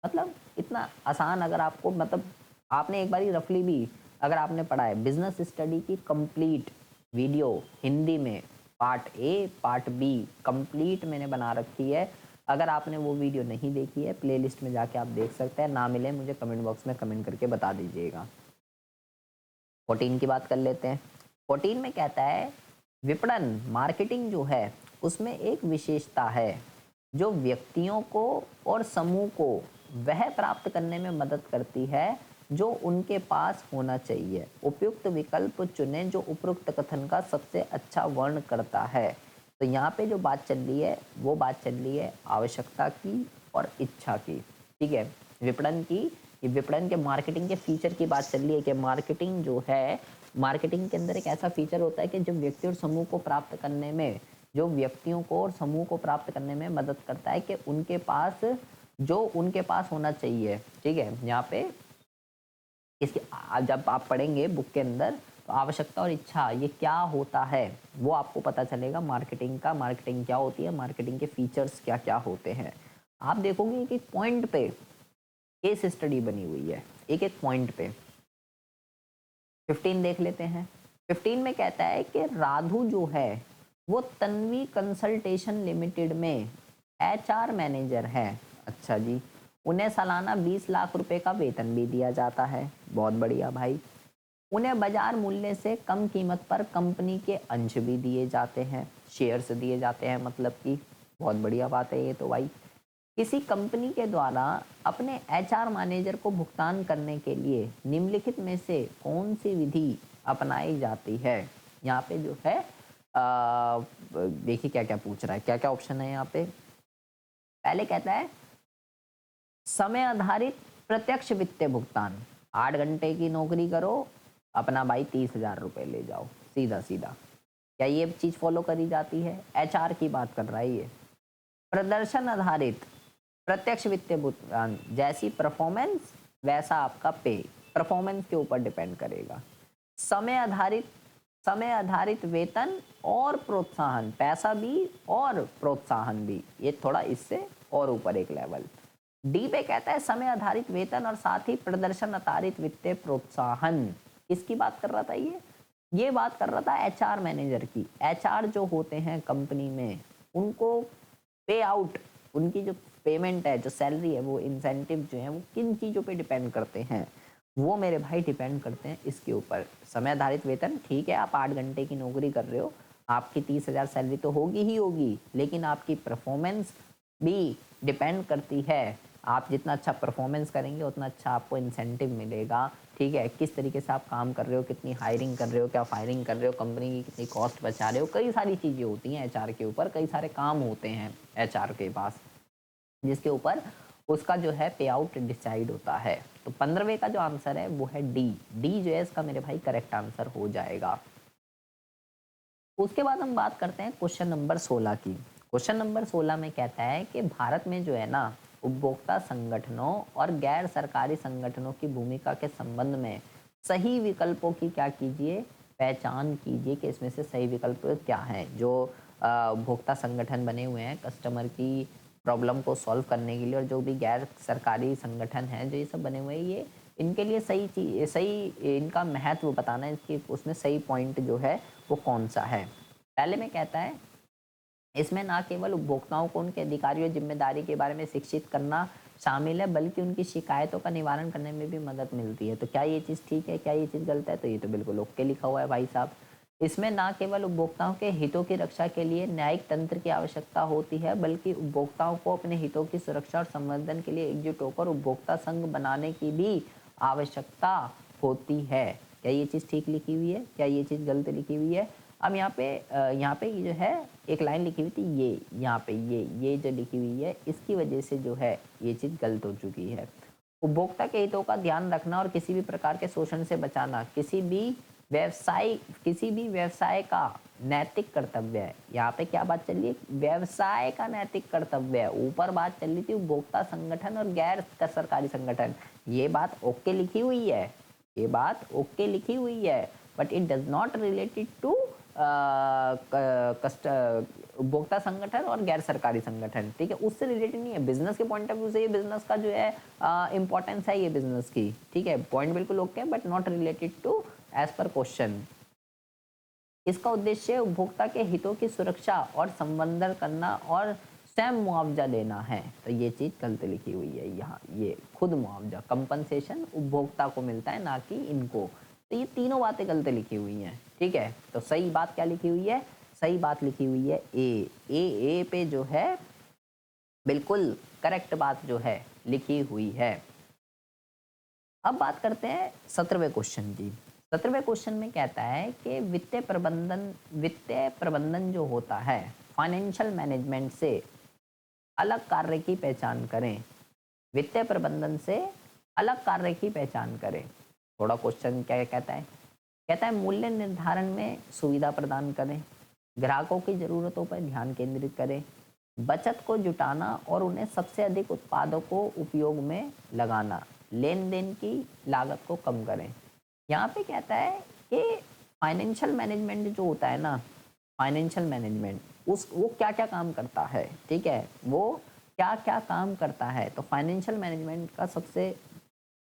मतलब इतना आसान, अगर आपको मतलब आपने एक बारी रफली भी अगर आपने पढ़ा है बिजनेस स्टडी की कंप्लीट वीडियो हिंदी में, part A part B complete मैंने बना रखी है। अगर आपने वो वीडियो नहीं देखी है प्लेलिस्ट में जाके आप देख सकते हैं, ना मिले मुझे कमेंट बॉक्स में कमेंट करके बता दीजिएगा। 14 की बात कर लेते हैं। 14 में कहता है विपणन मार्केटिंग जो है उसमें एक विशेषता है जो व्यक्तियों को और समूह को वह प्राप्त करने में मदद करती है जो उनके पास होना चाहिए। उपयुक्त विकल्प चुनें जो उपरोक्त कथन का सबसे अच्छा वर्ण करता है। तो यहाँ पे जो बात चल रही है वो बात चल रही है आवश्यकता की और इच्छा की। ठीक है, विपणन की, ये विपणन के मार्केटिंग के फीचर की बात चल रही है कि मार्केटिंग जो है, मार्केटिंग के अंदर एक ऐसा फीचर होता है कि जो व्यक्ति और समूह को प्राप्त करने में, जो व्यक्तियों को और समूह को प्राप्त करने में मदद करता है कि उनके पास जो उनके पास होना चाहिए। ठीक है, यहाँ पे इसके जब आप पढ़ेंगे बुक के अंदर तो आवश्यकता और इच्छा ये क्या होता है वो आपको पता चलेगा मार्केटिंग का, मार्केटिंग क्या होती है, मार्केटिंग के फीचर्स क्या क्या होते हैं। आप देखोगे कि पॉइंट पे केस स्टडी बनी हुई है, एक एक पॉइंट पे। 15 देख लेते हैं। 15 में कहता है कि राधु जो है वो तन्वी कंसल्टेशन लिमिटेड में एचआर मैनेजर है। अच्छा जी, उन्हें सालाना 20 लाख रुपए का वेतन भी दिया जाता है। बहुत बढ़िया भाई। उन्हें बाजार मूल्य से कम कीमत पर कंपनी के अंश भी दिए जाते हैं, शेयर्स दिए जाते हैं, मतलब कि बहुत बढ़िया बात है ये तो भाई। किसी कंपनी के द्वारा अपने एचआर मैनेजर को भुगतान करने के लिए निम्नलिखित में से कौन सी विधि अपनाई जाती है। यहाँ पे जो है देखिए क्या क्या पूछ रहा है, क्या क्या ऑप्शन है यहाँ पे। पहले कहता है समय आधारित प्रत्यक्ष वित्तीय भुगतान। 8 घंटे की नौकरी करो, अपना भाई 30,000 रुपये ले जाओ, सीधा सीधा। क्या ये चीज़ फॉलो करी जाती है? एचआर की बात कर रहा है ये। प्रदर्शन आधारित प्रत्यक्ष वित्तीय भुगतान, जैसी परफॉर्मेंस वैसा आपका पे, परफॉर्मेंस के ऊपर डिपेंड करेगा। समय आधारित, समय आधारित वेतन और प्रोत्साहन, पैसा भी और प्रोत्साहन भी, ये थोड़ा इससे और ऊपर एक लेवल। डी पे कहता है समय आधारित वेतन और साथ ही प्रदर्शन आधारित वित्तीय प्रोत्साहन। किसकी बात कर रहा था ये बात कर रहा था एचआर मैनेजर की। एचआर जो होते हैं कंपनी में उनको पे आउट, उनकी जो पेमेंट है, जो सैलरी है, वो इंसेंटिव जो है वो किन चीज़ों पे डिपेंड करते हैं? वो मेरे भाई डिपेंड करते हैं इसके ऊपर। समय आधारित वेतन, ठीक है, आप 8 घंटे की नौकरी कर रहे हो, आपकी 30,000 सैलरी तो होगी ही होगी, लेकिन आपकी परफॉर्मेंस भी डिपेंड करती है। आप जितना अच्छा परफॉर्मेंस करेंगे उतना अच्छा आपको इंसेंटिव मिलेगा। ठीक है, किस तरीके से आप काम कर रहे हो, कितनी हायरिंग कर रहे हो, क्या फायरिंग कर रहे हो, कंपनी की कितनी कॉस्ट बचा रहे हो, कई सारी चीज़ें होती हैं एचआर के ऊपर, कई सारे काम होते हैं एचआर के पास जिसके ऊपर उसका जो है पे आउट डिसाइड होता है। तो 15वें का जो आंसर है वो है डी। डी जो है इसका मेरे भाई करेक्ट आंसर हो जाएगा। उसके बाद हम बात करते हैं क्वेश्चन नंबर 16 की। क्वेश्चन नंबर 16 में कहता है कि भारत में जो है ना उपभोक्ता संगठनों और गैर सरकारी संगठनों की भूमिका के संबंध में सही विकल्पों की क्या कीजिए, पहचान कीजिए कि इसमें से सही विकल्प क्या है। जो उपभोक्ता संगठन बने हुए हैं कस्टमर की प्रॉब्लम को सॉल्व करने के लिए, और जो भी गैर सरकारी संगठन हैं जो ये सब बने हुए हैं, ये इनके लिए सही चीज, सही इनका महत्व बताना है, इसकी उसमें सही पॉइंट जो है वो कौन सा है। पहले में कहता है इसमें ना केवल उपभोक्ताओं को उनके अधिकारियों और जिम्मेदारी के बारे में शिक्षित करना शामिल है, बल्कि उनकी शिकायतों का निवारण करने में भी मदद मिलती है। तो क्या ये चीज़ ठीक है, क्या ये चीज़ गलत है? तो ये तो बिल्कुल ओके लिखा हुआ है भाई साहब। इसमें ना केवल उपभोक्ताओं के हितों की रक्षा के लिए न्यायिक तंत्र की आवश्यकता होती है, बल्कि उपभोक्ताओं को अपने हितों की सुरक्षा और संवर्धन के लिए एकजुट होकर उपभोक्ता संघ बनाने की भी आवश्यकता होती है। क्या ये चीज़ ठीक लिखी हुई है, क्या ये चीज़ गलत लिखी हुई है? अब यहाँ पे ये जो है एक लाइन लिखी हुई थी, ये यहाँ पे ये जो लिखी हुई है इसकी वजह से जो है ये चीज़ गलत हो चुकी है। उपभोक्ता के हितों का ध्यान रखना और किसी भी प्रकार के शोषण से बचाना किसी भी व्यवसाय का नैतिक कर्तव्य है। यहाँ पे क्या बात चल रही है? व्यवसाय का नैतिक कर्तव्य है। ऊपर बात चल रही थी उपभोक्ता संगठन और गैर सरकारी संगठन। ये बात ओके लिखी हुई है, ये बात ओके लिखी हुई है, but it does not related to उपभोक्ता संगठन और गैर सरकारी संगठन, ठीक है, उससे रिलेटेड नहीं है। बिजनेस के पॉइंट ऑफ व्यू से ये बिजनेस का जो है इंपॉर्टेंस है ये बिजनेस की, ठीक है, पॉइंट बिल्कुल ओके है, but not related to as per question. इसका उद्देश्य उपभोक्ता के हितों की सुरक्षा और संवर्धन करना और स्वयं मुआवजा देना है। तो ये चीज गलत लिखी हुई है यहाँ, ये खुद मुआवजा कंपनसेशन उपभोक्ता को मिलता है, ना कि इनको। तो ये तीनों बातें गलत लिखी हुई हैं, ठीक है। तो सही बात क्या लिखी हुई है? सही बात लिखी हुई है ए पे जो है बिल्कुल करेक्ट बात जो है लिखी हुई है। अब बात करते हैं 17वें क्वेश्चन की। 17वें क्वेश्चन में कहता है कि वित्तीय प्रबंधन जो होता है फाइनेंशियल मैनेजमेंट से अलग कार्य की पहचान करें। वित्तीय प्रबंधन से अलग कार्य की पहचान करें। थोड़ा क्वेश्चन क्या कहता है? कहता है मूल्य निर्धारण में सुविधा प्रदान करें, ग्राहकों की जरूरतों पर ध्यान केंद्रित करें, बचत को जुटाना और उन्हें सबसे अधिक उत्पादों को उपयोग में लगाना, लेन देन की लागत को कम करें। यहाँ पे कहता है कि फाइनेंशियल मैनेजमेंट जो होता है ना, फाइनेंशियल मैनेजमेंट उस वो क्या क्या काम करता है, ठीक है, वो क्या क्या काम करता है। तो फाइनेंशियल मैनेजमेंट का सबसे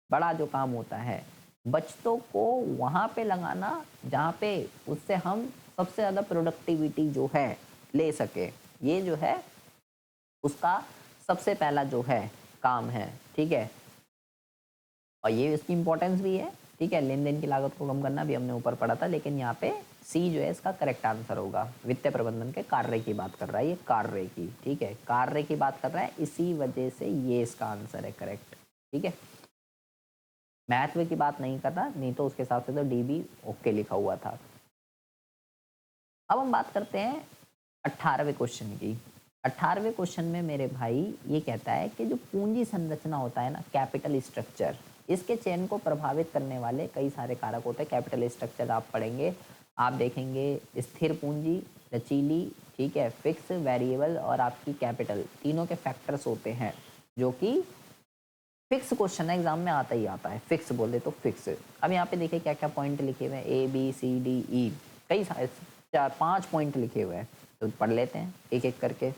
बड़ा जो काम होता है बचतों को वहाँ पे लगाना जहाँ पे उससे हम सबसे ज़्यादा प्रोडक्टिविटी जो है ले सके, ये जो है उसका सबसे पहला जो है काम है, ठीक है। और ये इसकी इंपॉर्टेंस भी है, ठीक है। लेन देन की लागत को कम करना भी हमने ऊपर पढ़ा था, लेकिन यहाँ पे सी जो है इसका करेक्ट आंसर होगा। वित्तीय प्रबंधन के कार्य की बात कर रहा है, ये कार्य की, ठीक है, कार्य की बात कर रहा है, इसी वजह से ये इसका आंसर है करेक्ट, ठीक है। महत्व की बात नहीं कर रहा, नहीं तो उसके हिसाब से तो डी बी ओके लिखा हुआ था। अब हम बात करते हैं 18वें क्वेश्चन की। 18वें क्वेश्चन में मेरे भाई ये कहता है कि जो पूंजी संरचना होता है ना, कैपिटल स्ट्रक्चर, इसके चयन को प्रभावित करने वाले कई सारे कारक होते हैं। कैपिटल स्ट्रक्चर आप पढ़ेंगे, आप देखेंगे स्थिर पूंजी, लचीली, ठीक है, फिक्स, वेरिएबल और आपकी कैपिटल, तीनों के फैक्टर्स होते हैं जो कि फिक्स क्वेश्चन है, एग्जाम में आता ही आता है। फिक्स बोल दे तो फिक्स। अब यहाँ पे देखिए क्या क्या पॉइंट लिखे हुए हैं, A B C D E, कई सारे 4-5 पॉइंट लिखे हुए हैं, तो पढ़ लेते हैं एक एक करके।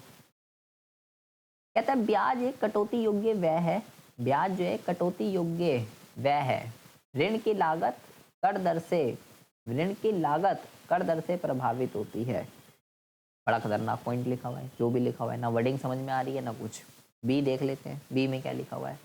कहता है ब्याज एक कटौती योग्य व्यय है, ब्याज जो है कटौती योग्य व्यय है। ऋण की लागत कर दर से ऋण की लागत कर दर से प्रभावित होती है। बड़ा खतरनाक पॉइंट लिखा हुआ है, जो भी लिखा हुआ है ना वर्डिंग समझ में आ रही है ना कुछ। बी देख लेते हैं, बी में क्या लिखा हुआ है।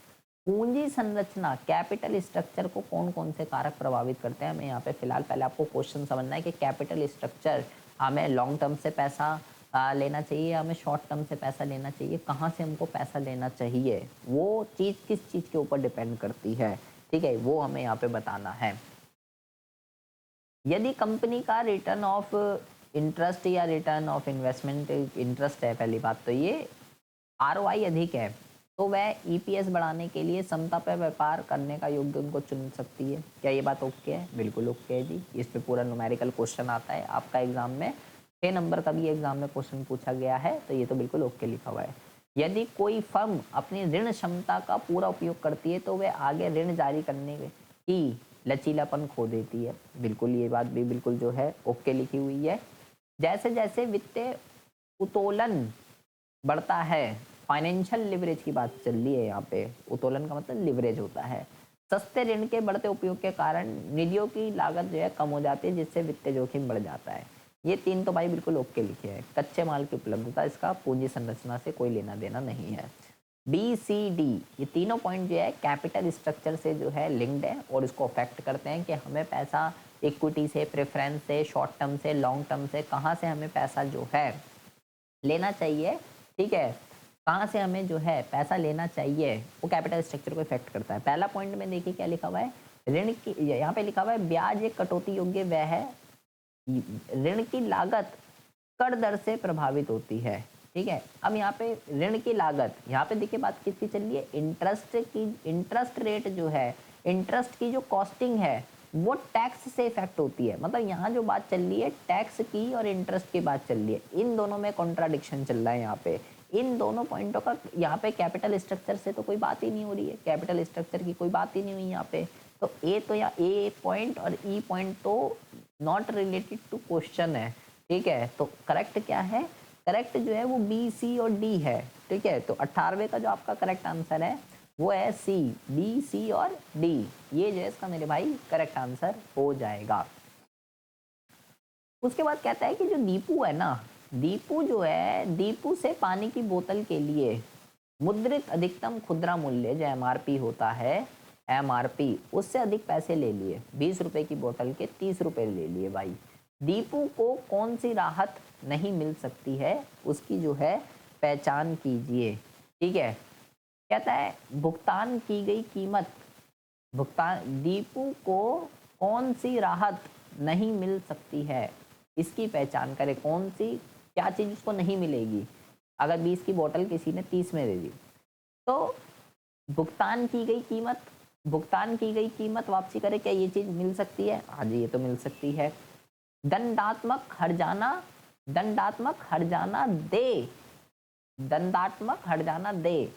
पूंजी संरचना, कैपिटल स्ट्रक्चर को कौन कौन से कारक प्रभावित करते हैं। हमें यहाँ पे फिलहाल पहले आपको क्वेश्चन समझना है कि कैपिटल स्ट्रक्चर, हमें लॉन्ग टर्म से पैसा लेना चाहिए, हमें शॉर्ट टर्म से पैसा लेना चाहिए, कहाँ से हमको पैसा लेना चाहिए, वो चीज़ किस चीज़ के ऊपर डिपेंड करती है, ठीक है, वो हमें यहाँ पे बताना है। यदि कंपनी का रिटर्न ऑफ इंटरेस्ट या रिटर्न ऑफ इन्वेस्टमेंट इंटरेस्ट है, पहली बात तो ये आरओआई अधिक है, तो वह ईपीएस बढ़ाने के लिए समता पर व्यापार करने का योग्य उनको चुन सकती है। क्या ये बात ओके है? बिल्कुल ओके है जी। इस पे पूरा न्यूमेरिकल क्वेश्चन आता है आपका एग्जाम में, 6 नंबर का भी एग्जाम में क्वेश्चन पूछा गया है, तो ये तो बिल्कुल ओके लिखा हुआ है। यदि कोई फर्म अपनी ऋण क्षमता का पूरा उपयोग करती है तो वह आगे ऋण जारी करने की लचीलापन खो देती है। बिल्कुल ये बात भी बिल्कुल जो है ओके लिखी हुई है। जैसे जैसे वित्तीय उत्तोलन बढ़ता है, फाइनेंशियल लिवरेज की बात चल रही है यहाँ पे, उत्तोलन का मतलब लिवरेज होता है, सस्ते ऋण के बढ़ते उपयोग के कारण निधियों की लागत जो है कम हो जाती है, जिससे वित्तीय जोखिम बढ़ जाता है। ये तीन तो भाई बिल्कुल ओके लिखे हैं। कच्चे माल की उपलब्धता, इसका पूंजी संरचना से कोई लेना देना नहीं है। बी सी डी ये तीनों पॉइंट जो है कैपिटल स्ट्रक्चर से जो है लिंक्ड है और इसको अफेक्ट करते हैं कि हमें पैसा इक्विटी से, प्रेफरेंस से, शॉर्ट टर्म से, लॉन्ग टर्म से, कहाँ से हमें पैसा जो है लेना चाहिए, ठीक है, कहाँ से हमें जो है पैसा लेना चाहिए, वो कैपिटल स्ट्रक्चर को इफेक्ट करता है। पहला पॉइंट में देखिए क्या लिखा हुआ है, ऋण की, यहाँ पे लिखा हुआ है ब्याज एक कटौती योग्य व्यय है, ऋण की लागत कर दर से प्रभावित होती है, ठीक है। अब यहाँ पे ऋण की लागत, यहाँ पे देखिए बात किसकी चल रही है, इंटरेस्ट की। इंटरेस्ट रेट जो है, इंटरेस्ट की जो कॉस्टिंग है वो टैक्स से इफेक्ट होती है। मतलब यहाँ जो बात चल रही है टैक्स की और इंटरेस्ट की बात चल रही है, इन दोनों में कॉन्ट्राडिक्शन चल रहा है यहाँ पे। इन दोनों पॉइंटों का यहाँ पे कैपिटल स्ट्रक्चर से तो कोई बात ही नहीं हो रही है, कैपिटल स्ट्रक्चर की कोई बात ही नहीं हुई यहाँ पे। तो ए तो या ए पॉइंट और ई पॉइंट तो नॉट रिलेटेड टू क्वेश्चन है, ठीक है। तो करेक्ट क्या है, करेक्ट जो है वो बी, सी और डी है, ठीक है। तो 18वें का जो आपका करेक्ट आंसर है वो है सी, बी, सी और डी। ये जो है इसका मेरे भाई करेक्ट आंसर हो जाएगा। उसके बाद कहता है कि जो दीपू है ना, दीपू जो है, दीपू से पानी की बोतल के लिए मुद्रित अधिकतम खुदरा मूल्य जो एमआरपी होता है, एमआरपी उससे अधिक पैसे ले लिए, 20 रुपए की बोतल के 30 रुपए ले लिए भाई। दीपू को कौन सी राहत नहीं मिल सकती है, उसकी जो है पहचान कीजिए, ठीक है। कहता है भुगतान की गई कीमत, भुगतान, दीपू को कौन सी राहत नहीं मिल सकती है, इसकी पहचान करें। कौन सी, क्या चीज़ उसको नहीं मिलेगी। अगर 20 की बोतल किसी ने 30 में दे दी, तो भुगतान की गई कीमत, भुगतान की गई कीमत वापसी करे, क्या ये चीज़ मिल सकती है? हाँ जी, ये तो मिल सकती है। दंडात्मक हर्जाना, दंडात्मक हर्जाना दे, दंडात्मक हर्जाना दे।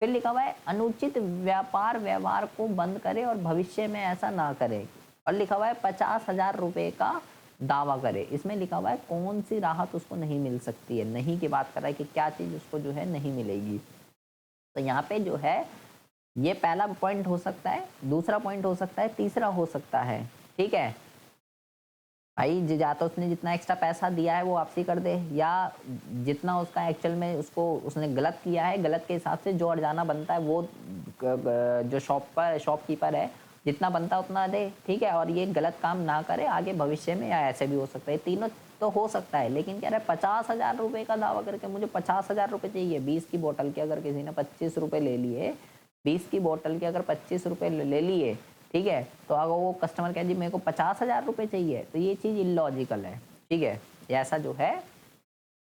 फिर लिखा हुआ है अनुचित व्यापार व्यवहार को बंद करे और भविष्य में ऐसा ना करे। और लिखा हुआ है 50,000 रुपए का दावा करे। इसमें लिखा हुआ है कौन सी राहत उसको नहीं मिल सकती है, नहीं की बात कर रहा है कि क्या चीज़ उसको जो है नहीं मिलेगी। तो यहाँ पे जो है ये पहला पॉइंट हो सकता है, दूसरा पॉइंट हो सकता है, तीसरा हो सकता है, ठीक है भाई। या तो उसने जितना एक्स्ट्रा पैसा दिया है वो वापसी कर दे, या जितना उसका एक्चुअल में उसको उसने गलत किया है, गलत के हिसाब से जो अर्जाना बनता है वो जो शॉपकीपर है जितना बनता है उतना दे, ठीक है। और ये गलत काम ना करे आगे भविष्य में, या ऐसे भी हो सकता है, तीनों तो हो सकता है। लेकिन कह रहा है 50,000 रुपये का दावा करके मुझे 50,000 रुपये चाहिए। 20 की बोतल के अगर किसी ने 25 रुपये ले लिए, 20 की बोतल के अगर 25 रुपये ले लिए, ठीक है, तो अगर वो कस्टमर कहे जी मेरे को 50,000 रुपये चाहिए, तो ये चीज़ इलॉजिकल है, ठीक है। ऐसा जो है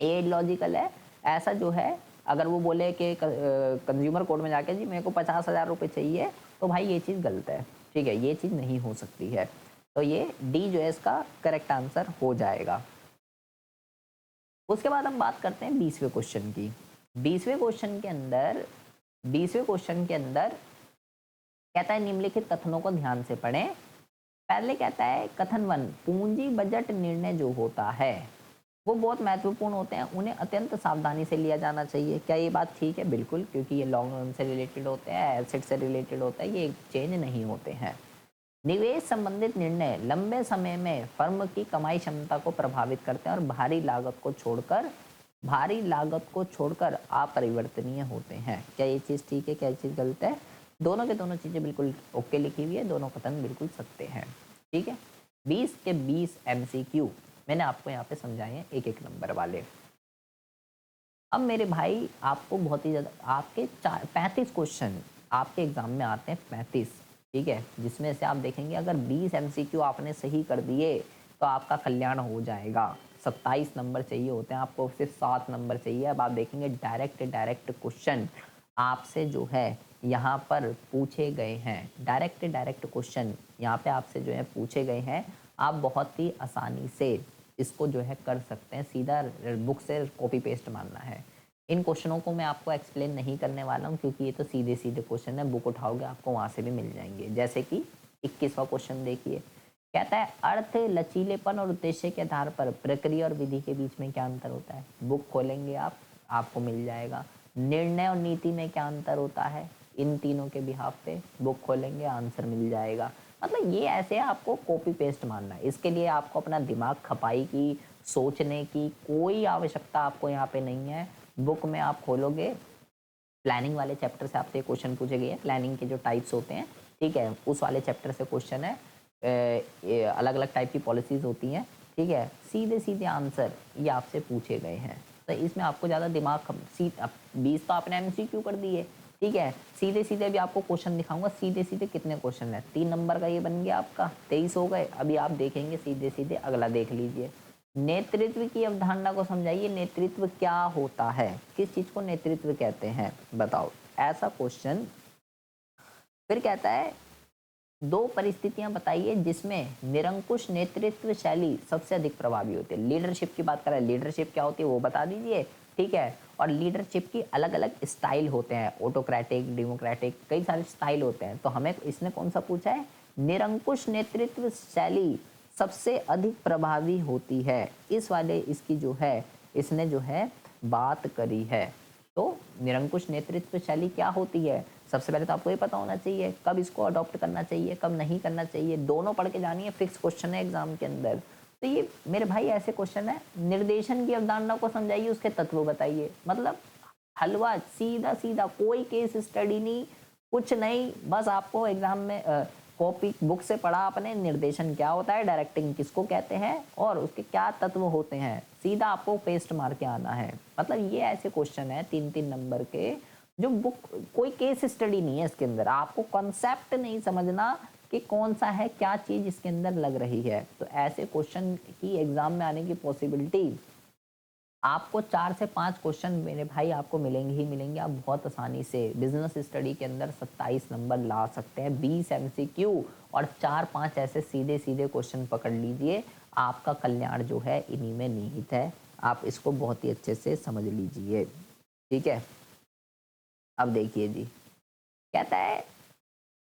ये इलॉजिकल है। ऐसा जो है अगर वो बोले कि कंज्यूमर कोर्ट में जाके जी मेरे को 50,000 रुपये चाहिए, तो भाई ये चीज़ गलत है, ठीक है, ये चीज़ नहीं हो सकती है। तो ये डी जो है इसका करेक्ट आंसर हो जाएगा। उसके बाद हम बात करते हैं 20वें क्वेश्चन की। 20वें क्वेश्चन के अंदर, 20वें क्वेश्चन के अंदर कहता है निम्नलिखित कथनों को ध्यान से पढ़ें। पहले कहता है कथन 1, पूंजी बजट निर्णय जो होता है वो बहुत महत्वपूर्ण होते हैं, उन्हें अत्यंत सावधानी से लिया जाना चाहिए। क्या ये बात ठीक है? बिल्कुल, क्योंकि ये लॉन्ग रन से रिलेटेड होते हैं, एसेट से रिलेटेड होता है, ये चेंज नहीं होते हैं। निवेश संबंधित निर्णय लंबे समय में फर्म की कमाई क्षमता को प्रभावित करते हैं और भारी लागत को छोड़कर अपरिवर्तनीय होते हैं। क्या ये चीज़ ठीक है, क्या ये चीज़ गलत है? दोनों के दोनों चीज़ें बिल्कुल ओके लिखी हुई है, दोनों कथन बिल्कुल सत्य हैं, ठीक है। 20 के 20 एमसीक्यू मैंने आपको यहाँ पे समझाए हैं, एक एक नंबर वाले। अब मेरे भाई आपको बहुत ही ज़्यादा आपके 35 क्वेश्चन आपके एग्जाम में आते हैं, 35, ठीक है, जिसमें से आप देखेंगे अगर 20 एमसीक्यू आपने सही कर दिए तो आपका कल्याण हो जाएगा। 27 नंबर चाहिए होते हैं आपको, सिर्फ 7 नंबर चाहिए। अब आप देखेंगे डायरेक्ट क्वेश्चन आपसे जो है यहाँ पर पूछे गए हैं, डायरेक्ट क्वेश्चन यहाँ पे आपसे जो है पूछे गए हैं। आप बहुत ही आसानी से इसको जो है कर सकते हैं, सीधा बुक से कॉपी पेस्ट मारना है। इन क्वेश्चनों को मैं आपको एक्सप्लेन नहीं करने वाला हूँ, क्योंकि ये तो सीधे सीधे क्वेश्चन है, बुक उठाओगे आपको वहाँ से भी मिल जाएंगे। जैसे कि 21वां क्वेश्चन देखिए, कहता है अर्थ, लचीलेपन और उद्देश्य के आधार पर प्रक्रिया और विधि के बीच में क्या अंतर होता है? बुक खोलेंगे आप, आपको मिल जाएगा। निर्णय और नीति में क्या अंतर होता है? इन तीनों के बिहाफ पे बुक खोलेंगे, आंसर मिल जाएगा। मतलब ये ऐसे आपको कॉपी पेस्ट मारना है, इसके लिए आपको अपना दिमाग खपाई की, सोचने की कोई आवश्यकता आपको यहाँ पे नहीं है। बुक में आप खोलोगे, प्लानिंग वाले चैप्टर से आपसे क्वेश्चन पूछे गए हैं, प्लानिंग के जो टाइप्स होते हैं, ठीक है, उस वाले चैप्टर से क्वेश्चन है। अलग अलग टाइप की पॉलिसीज होती हैं, ठीक है, सीधे सीधे आंसर ये आपसे पूछे गए हैं। तो इसमें आपको ज़्यादा दिमाग 20 तो आपने एमसीक्यू कर दिए, ठीक है, सीधे सीधे अभी आपको क्वेश्चन दिखाऊंगा, सीधे सीधे कितने क्वेश्चन है, 3 नंबर का ये बन गया आपका, 23 हो गए। अभी आप देखेंगे सीधे सीधे अगला देख लीजिए। नेतृत्व की अवधारणा को समझाइए, नेतृत्व क्या होता है, किस चीज को नेतृत्व कहते हैं, बताओ, ऐसा क्वेश्चन। फिर कहता है दो परिस्थितियां बताइए जिसमें निरंकुश नेतृत्व शैली सबसे अधिक प्रभावी होती है। लीडरशिप की बात करें, लीडरशिप क्या होती है वो बता दीजिए, ठीक है। और लीडरशिप की अलग अलग स्टाइल होते हैं, ऑटोक्रेटिक, डेमोक्रेटिक, कई सारे स्टाइल होते हैं। तो हमें इसने कौन सा पूछा है? निरंकुश नेतृत्व शैली सबसे अधिक प्रभावी होती है? इस वाले इसकी जो है इसने जो है बात करी है। तो निरंकुश नेतृत्व शैली क्या होती है? सबसे पहले तो आपको ये पता होना चाहिए कब इसको अडॉप्ट करना चाहिए, कब नहीं करना चाहिए, दोनों पढ़ के जानिए, फिक्स क्वेश्चन है एग्जाम के अंदर। तो ये मेरे भाई ऐसे क्वेश्चन है, निर्देशन की अवधारणा को समझाइए, उसके तत्व बताइए। मतलब हलवा सीधा सीधा, कोई केस स्टडी नहीं, कुछ नहीं, बस आपको एग्जाम में कॉपी बुक से पढ़ा आपने, निर्देशन क्या होता है, डायरेक्टिंग किसको कहते हैं और उसके क्या तत्व होते हैं, सीधा आपको पेस्ट मार के आना है। मतलब ये ऐसे क्वेश्चन है 3-3 नंबर के, जो बुक, कोई केस स्टडी नहीं है इसके अंदर, आपको कॉन्सेप्ट नहीं समझना कि कौन सा है, क्या चीज इसके अंदर लग रही है। तो ऐसे क्वेश्चन की एग्जाम में आने की पॉसिबिलिटी, आपको 4 से 5 क्वेश्चन मेरे भाई आपको मिलेंगे ही मिलेंगे। आप बहुत आसानी से बिजनेस स्टडी के अंदर 27 नंबर ला सकते हैं, 20 एमसीक्यू और 4-5 ऐसे सीधे सीधे क्वेश्चन पकड़ लीजिए। आपका कल्याण जो है इन्हीं में निहित है, आप इसको बहुत ही अच्छे से समझ लीजिए। ठीक है, अब देखिए जी, कहता है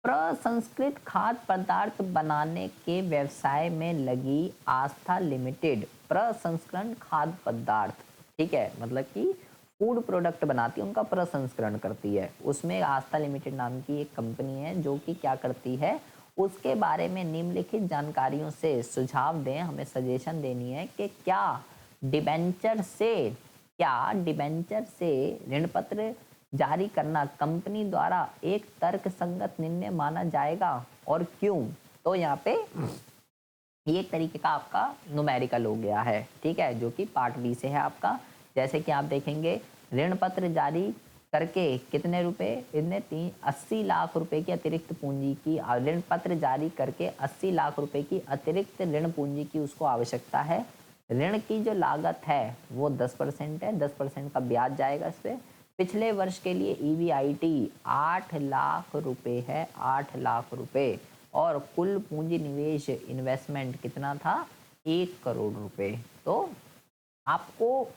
प्रसंस्कृत खाद्य पदार्थ बनाने के व्यवसाय में लगी आस्था लिमिटेड प्रसंस्करण खाद्य पदार्थ, ठीक है, मतलब कि फूड प्रोडक्ट बनाती है, उनका प्रसंस्करण करती है, उसमें आस्था लिमिटेड नाम की एक कंपनी है जो कि क्या करती है, उसके बारे में निम्नलिखित जानकारियों से सुझाव दें, हमें सजेशन देनी है कि क्या डिबेंचर से ऋण पत्र जारी करना कंपनी द्वारा एक तर्कसंगत निर्णय माना जाएगा और क्यों। तो यहाँ पे ये एक तरीके का आपका न्यूमेरिकल हो गया है, ठीक है, जो कि पार्ट बी से है आपका। जैसे कि आप देखेंगे, ऋण पत्र जारी करके कितने रुपए, इतने 80 लाख रुपए की अतिरिक्त पूंजी की, ऋण पत्र जारी करके 80 लाख रुपए की अतिरिक्त ऋण पूंजी की उसको आवश्यकता है। ऋण की जो लागत है वो 10% है, 10% का ब्याज जाएगा इस पे। पिछले वर्ष के लिए ईबीआईटी 8 लाख रुपए है, 8 लाख रुपए, और कुल पूंजी निवेश इन्वेस्टमेंट कितना था, 1 करोड़ रुपए। तो आपको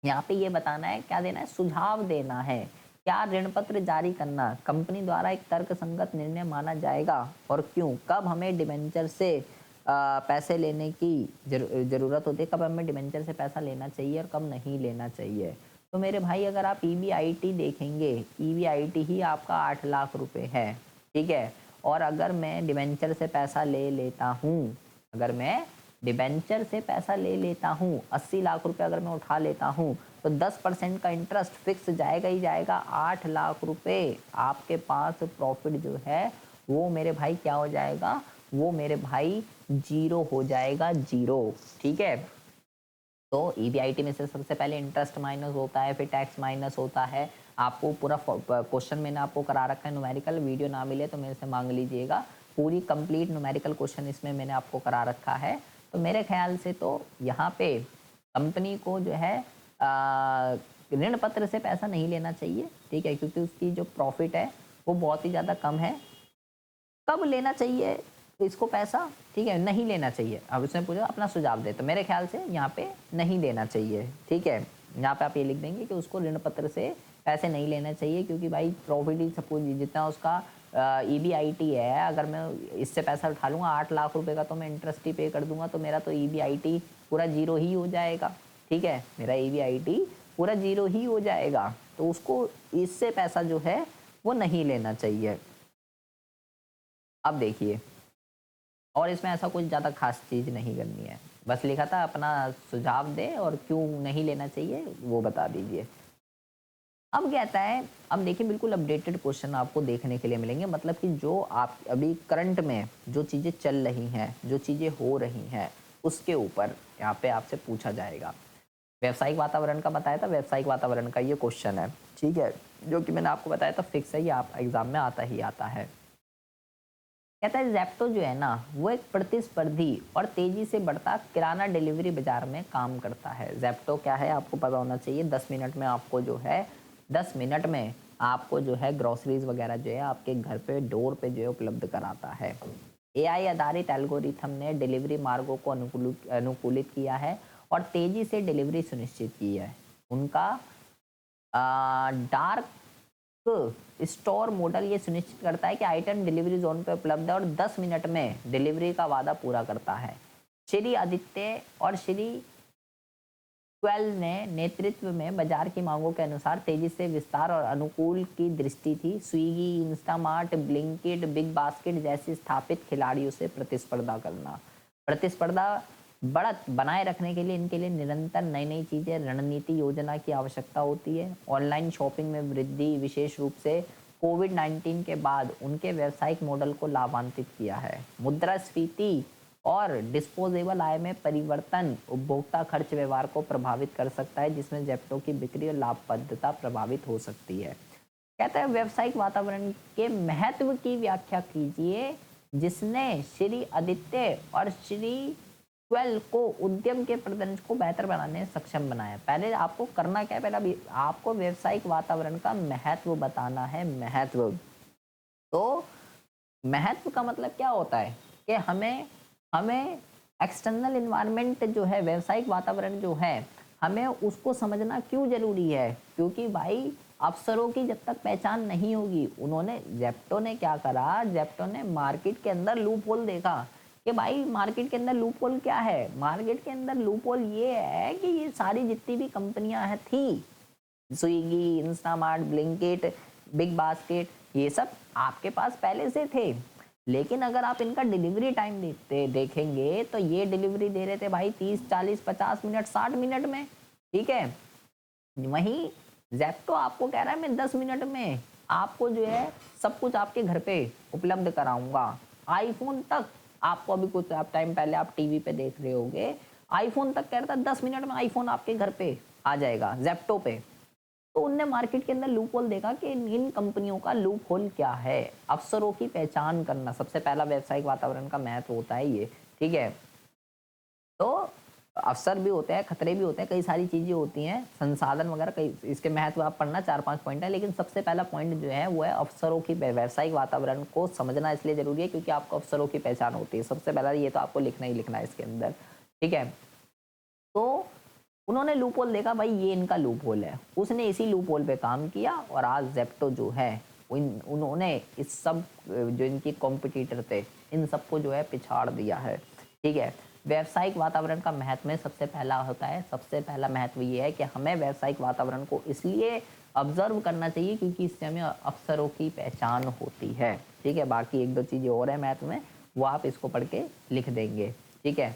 यहाँ पे ये बताना है, क्या देना है, सुझाव देना है, क्या ऋण पत्र जारी करना कंपनी द्वारा एक तर्कसंगत निर्णय माना जाएगा और क्यों, कब हमें डिबेंचर से पैसे लेने की जरूरत होती है, कब हमें डिबेंचर से पैसा लेना चाहिए और कब नहीं लेना चाहिए। तो मेरे भाई अगर आप ईबीआईटी देखेंगे, ईबीआईटी ही आपका 8 लाख रुपए है, ठीक है, और अगर मैं डिबेंचर से पैसा ले लेता हूँ, अगर मैं डिबेंचर से पैसा ले लेता हूँ, 80 लाख रुपए अगर मैं उठा लेता हूँ, तो 10% का इंटरेस्ट फिक्स जाएगा ही जाएगा। 8 लाख रुपए आपके पास प्रॉफिट जो है वो मेरे भाई क्या हो जाएगा, वो मेरे भाई जीरो हो जाएगा, जीरो। ठीक है, तो ईबीआईटी में से सबसे पहले इंटरेस्ट माइनस होता है, फिर टैक्स माइनस होता है। आपको पूरा क्वेश्चन मैंने आपको करा रखा है न्यूमेरिकल, वीडियो ना मिले तो मेरे से मांग लीजिएगा, पूरी कंप्लीट न्यूमेरिकल क्वेश्चन इसमें मैंने आपको करा रखा है। तो मेरे ख्याल से तो यहाँ पे कंपनी को जो है ऋण पत्र से पैसा नहीं लेना चाहिए, ठीक है, क्योंकि उसकी जो प्रॉफिट है वो बहुत ही ज़्यादा कम है। कब लेना चाहिए इसको पैसा, ठीक है, नहीं लेना चाहिए। अब उसने पूछा अपना सुझाव दे, तो मेरे ख्याल से यहाँ पे नहीं लेना चाहिए, ठीक है। यहाँ पे आप ये लिख देंगे कि उसको ऋण पत्र से पैसे नहीं लेना चाहिए, क्योंकि भाई प्रॉफिट ही सपोज जितना उसका ईबीआईटी है, अगर मैं इससे पैसा उठा लूँगा 8 लाख रुपए का, तो मैं इंटरेस्ट ही पे कर दूंगा, तो मेरा तो ईबीआईटी पूरा जीरो ही हो जाएगा, ठीक है, मेरा ईबीआईटी पूरा जीरो ही हो जाएगा। तो उसको इससे पैसा जो है वो नहीं लेना चाहिए। अब देखिए, और इसमें ऐसा कुछ ज़्यादा खास चीज़ नहीं करनी है, बस लिखा था अपना सुझाव दे और क्यों नहीं लेना चाहिए वो बता दीजिए। अब कहता है, अब देखिए बिल्कुल अपडेटेड क्वेश्चन आपको देखने के लिए मिलेंगे, मतलब कि जो आप अभी करंट में जो चीज़ें चल रही हैं, जो चीज़ें हो रही हैं, उसके ऊपर यहाँ पे आपसे पूछा जाएगा। व्यावसायिक वातावरण का बताया था, व्यावसायिक वातावरण का ये क्वेश्चन है, ठीक है, जो कि मैंने आपको बताया था फिक्स है, ये आप एग्जाम में आता ही आता है। कहता है ज़ेप्टो जो है ना, वो एक प्रतिस्पर्धी और तेजी से बढ़ता किराना डिलीवरी बाजार में काम करता है। ज़ेप्टो क्या है आपको पता होना चाहिए, 10 मिनट में आपको जो है 10 मिनट में आपको जो है ग्रोसरीज वगैरह जो है आपके घर पे डोर पे जो है उपलब्ध कराता है। एआई आधारित एल्गोरिथम ने डिलीवरी मार्गों को अनुकूलित किया है और तेजी से डिलीवरी सुनिश्चित की है। उनका डार्क स्टोर मॉडल ये सुनिश्चित करता है कि आइटम डिलीवरी जोन पर उपलब्ध है और 10 मिनट में डिलीवरी का वादा पूरा करता है। श्री आदित्य और श्री 12 ने नेतृत्व में बाजार की मांगों के अनुसार तेजी से विस्तार और अनुकूल की दृष्टि थी। Swiggy, Instamart, Blinkit, big basket जैसी स्थापित खिलाड़ियों से प्रतिस्पर्धा करना। प्रतिस्पर्धा बढ़त बनाए रखने के लिए इनके लिए निरंतर नई नई चीजें, रणनीति योजना की आवश्यकता होती है। ऑनलाइन शॉपिंग में वृद्धि विशेष रूप से कोविड-19 के बाद उनके व्यावसायिक मॉडल को लाभान्वित किया है। मुद्रास्फीति और डिस्पोजेबल आय में परिवर्तन उपभोक्ता खर्च व्यवहार को प्रभावित कर सकता है, जिसमें जेप्टो की बिक्री और लाभप्रदता प्रभावित हो सकती है। कहता है व्यावसायिक वातावरण के महत्व की व्याख्या कीजिए जिसने श्री आदित्य और श्री 12 को उद्यम के प्रदर्शन को बेहतर बनाने में सक्षम बनाया। पहले आपको करना क्या है, पहले आपको व्यावसायिक वातावरण का महत्व बताना है। महत्व तो महत्व का मतलब क्या होता है कि हमें हमें एक्सटर्नल इन्वायरमेंट जो है, व्यावसायिक वातावरण जो है, हमें उसको समझना क्यों जरूरी है, क्योंकि भाई अफसरों की जब तक पहचान नहीं होगी, उन्होंने जेप्टो ने क्या करा, जेप्टो ने मार्केट के अंदर लूप होल देखा कि भाई मार्केट के अंदर लूप होल क्या है। मार्केट के अंदर लूप होल ये है कि ये सारी जितनी भी कंपनियां हैं थी, Swiggy, Instamart, Blinkit, big basket, ये सब आपके पास पहले से थे। लेकिन अगर आप इनका डिलीवरी टाइम देखेंगे तो ये डिलीवरी दे रहे थे भाई 30, 40, 50 मिनट, 60 मिनट में। ठीक है, वहीं ज़ेप्टो आपको कह रहा है मैं 10 मिनट में आपको जो है सब कुछ आपके घर पे उपलब्ध कराऊंगा। आईफोन तक आपको, अभी कुछ आप टाइम पहले आप टीवी पे देख रहे होगे, आईफोन तक कह रहा था 10 मिनट में आईफोन आपके घर पे आ जाएगा ज़ेप्टो पे। तो उनने मार्केट के अंदर लूप होल देखा कि इन कंपनियों का लूप होल क्या है। अवसरों की पहचान करना सबसे पहला व्यावसायिक वातावरण का महत्व होता है ये। ठीक है, तो अवसर भी होते हैं, खतरे भी होते हैं, कई सारी चीजें होती हैं, संसाधन वगैरह, कई इसके महत्व आप पढ़ना 4-5 पॉइंट है। लेकिन सबसे पहला पॉइंट जो है वो है अवसरों की, व्यावसायिक वातावरण को समझना इसलिए जरूरी है क्योंकि आपको अवसरों की पहचान होती है। सबसे पहला ये तो आपको लिखना ही लिखना है इसके अंदर। ठीक है, तो उन्होंने लूप होल देखा, भाई ये इनका लूप होल है, उसने इसी लूप होल पे काम किया और आज जेप्टो जो है उन्होंने इस सब जो इनकी कॉम्पिटिटर थे इन सबको जो है पिछाड़ दिया है। ठीक है, व्यावसायिक वातावरण का महत्व में सबसे पहला होता है, सबसे पहला महत्व ये है कि हमें व्यावसायिक वातावरण को इसलिए ऑब्जर्व करना चाहिए क्योंकि इससे हमें अवसरों की पहचान होती है। ठीक है, बाकी एक दो चीजें और है महत्व में, वो आप इसको पढ़ के लिख देंगे। ठीक है,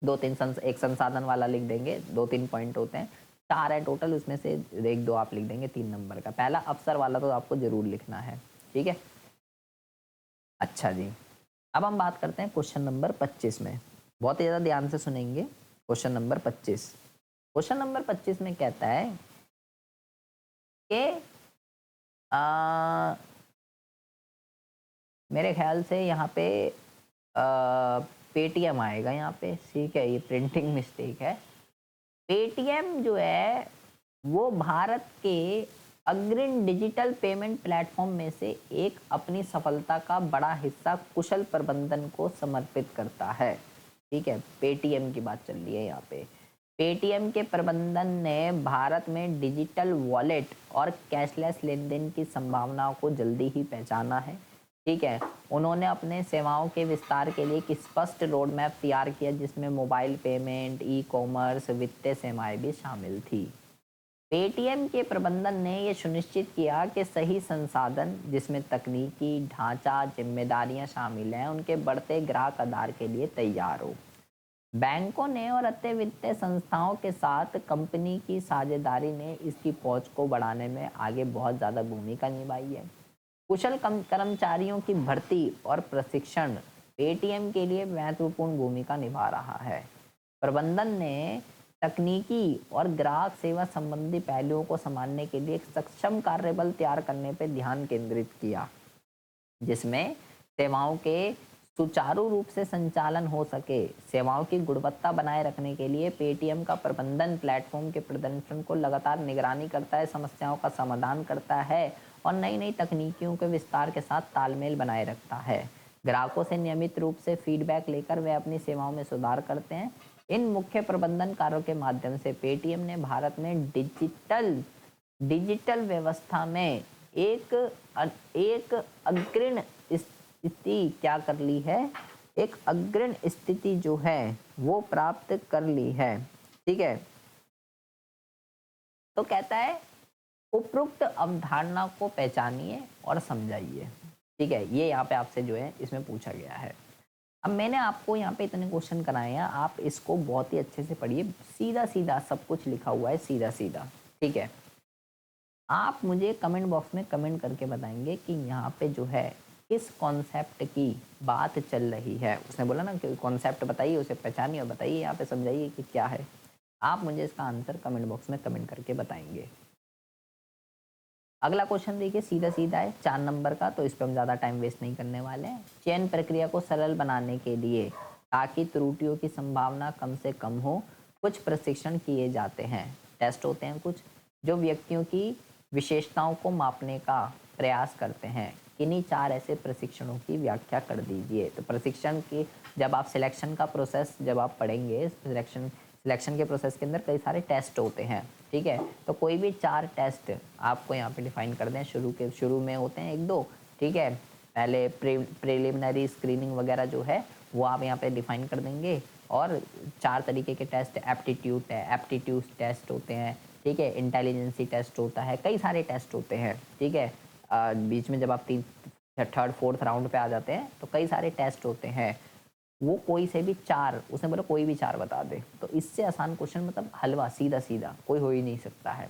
एक संसाधन वाला लिख देंगे, 2-3 पॉइंट होते हैं, 4 है टोटल, उसमें से 1-2 आप लिख देंगे 3 नंबर का। पहला अवसर वाला तो आपको जरूर लिखना है। ठीक है, अच्छा जी, अब हम बात करते हैं क्वेश्चन नंबर 25 में। बहुत ही ज़्यादा ध्यान से सुनेंगे। क्वेश्चन नंबर 25, क्वेश्चन नंबर 25 में कहता है कि मेरे ख्याल से यहाँ पे पेटीएम आएगा यहाँ पे। ठीक है, ये प्रिंटिंग मिस्टेक है। पेटीएम जो है वो भारत के अग्रणी डिजिटल पेमेंट प्लेटफॉर्म में से एक अपनी सफलता का बड़ा हिस्सा कुशल प्रबंधन को समर्पित करता है। ठीक है, पेटीएम की बात चल रही है यहाँ पे। पेटीएम के प्रबंधन ने भारत में डिजिटल वॉलेट और कैशलेस लेन देन की संभावनाओं को जल्दी ही पहचाना है। ठीक है, उन्होंने अपने सेवाओं के विस्तार के लिए एक स्पष्ट रोड मैप तैयार किया जिसमें मोबाइल पेमेंट, ई कॉमर्स, वित्तीय सेवाएं भी शामिल थी। पेटीएम के प्रबंधन ने यह सुनिश्चित किया कि सही संसाधन जिसमें तकनीकी ढांचा, जिम्मेदारियां शामिल हैं, उनके बढ़ते ग्राहक आधार के लिए तैयार हो। बैंकों ने और अन्य वित्तीय संस्थाओं के साथ कंपनी की साझेदारी ने इसकी पहुंच को बढ़ाने में आगे बहुत ज़्यादा भूमिका निभाई है। कुशल कर्मचारियों की भर्ती और प्रशिक्षण पेटीएम के लिए महत्वपूर्ण भूमिका निभा रहा है। प्रबंधन ने तकनीकी और ग्राहक सेवा संबंधी पहलुओं को संभालने के लिए एक सक्षम कार्यबल तैयार करने पर ध्यान केंद्रित किया जिसमें सेवाओं के सुचारू रूप से संचालन हो सके। सेवाओं की गुणवत्ता बनाए रखने के लिए पेटीएम का प्रबंधन प्लेटफॉर्म के प्रदर्शन को लगातार निगरानी करता है, समस्याओं का समाधान करता है और नई नई तकनीकियों के विस्तार के साथ तालमेल बनाए रखता है। ग्राहकों से नियमित रूप से फीडबैक लेकर वे अपनी सेवाओं में सुधार करते हैं। इन मुख्य प्रबंधन कार्यों के माध्यम से पेटीएम ने भारत में डिजिटल डिजिटल व्यवस्था में एक एक अग्रणी स्थिति क्या कर ली है, एक अग्रणी स्थिति जो है वो प्राप्त कर ली है। ठीक है, तो कहता है उपरोक्त अवधारणा को पहचानिए और समझाइए। ठीक है, ये यहाँ पे आपसे जो है इसमें पूछा गया है। अब मैंने आपको यहाँ पे इतने क्वेश्चन कराए हैं, आप इसको बहुत ही अच्छे से पढ़िए, सीधा सीधा सब कुछ लिखा हुआ है, सीधा सीधा। ठीक है, आप मुझे कमेंट बॉक्स में कमेंट करके बताएंगे कि यहाँ पे जो है किस कॉन्सेप्ट की बात चल रही है। उसने बोला ना कि कॉन्सेप्ट बताइए, उसे पहचानिए और बताइए, यहाँ पे समझाइए कि क्या है। आप मुझे इसका आंसर कमेंट बॉक्स में कमेंट करके बताएंगे। अगला क्वेश्चन देखिए, सीधा सीधा है, 4 नंबर का, तो इस पर हम ज़्यादा टाइम वेस्ट नहीं करने वाले हैं। चयन प्रक्रिया को सरल बनाने के लिए ताकि त्रुटियों की संभावना कम से कम हो, कुछ प्रशिक्षण किए जाते हैं। टेस्ट होते हैं कुछ जो व्यक्तियों की विशेषताओं को मापने का प्रयास करते हैं। किन्हीं 4 ऐसे प्रशिक्षणों की व्याख्या कर दीजिए। तो प्रशिक्षण की जब आप सिलेक्शन का प्रोसेस जब आप पढ़ेंगे, सिलेक्शन के प्रोसेस के अंदर कई सारे टेस्ट होते हैं। ठीक है, तो कोई भी 4 टेस्ट आपको यहाँ पे डिफाइन कर दें। शुरू में होते हैं 1-2। ठीक है, पहले प्रिलिमिनरी स्क्रीनिंग वगैरह जो है वो आप यहाँ पे डिफाइन कर देंगे। और 4 तरीके के टेस्ट, एप्टीट्यूड टेस्ट होते हैं। ठीक है, इंटेलिजेंसी टेस्ट होता है, कई सारे टेस्ट होते हैं। ठीक है, बीच में जब आप 3rd 4th राउंड पे आ जाते हैं तो कई सारे टेस्ट होते हैं। वो कोई से भी 4, उसने बोला कोई भी 4 बता दे, तो इससे आसान क्वेश्चन मतलब हलवा, सीधा सीधा कोई हो ही नहीं सकता है।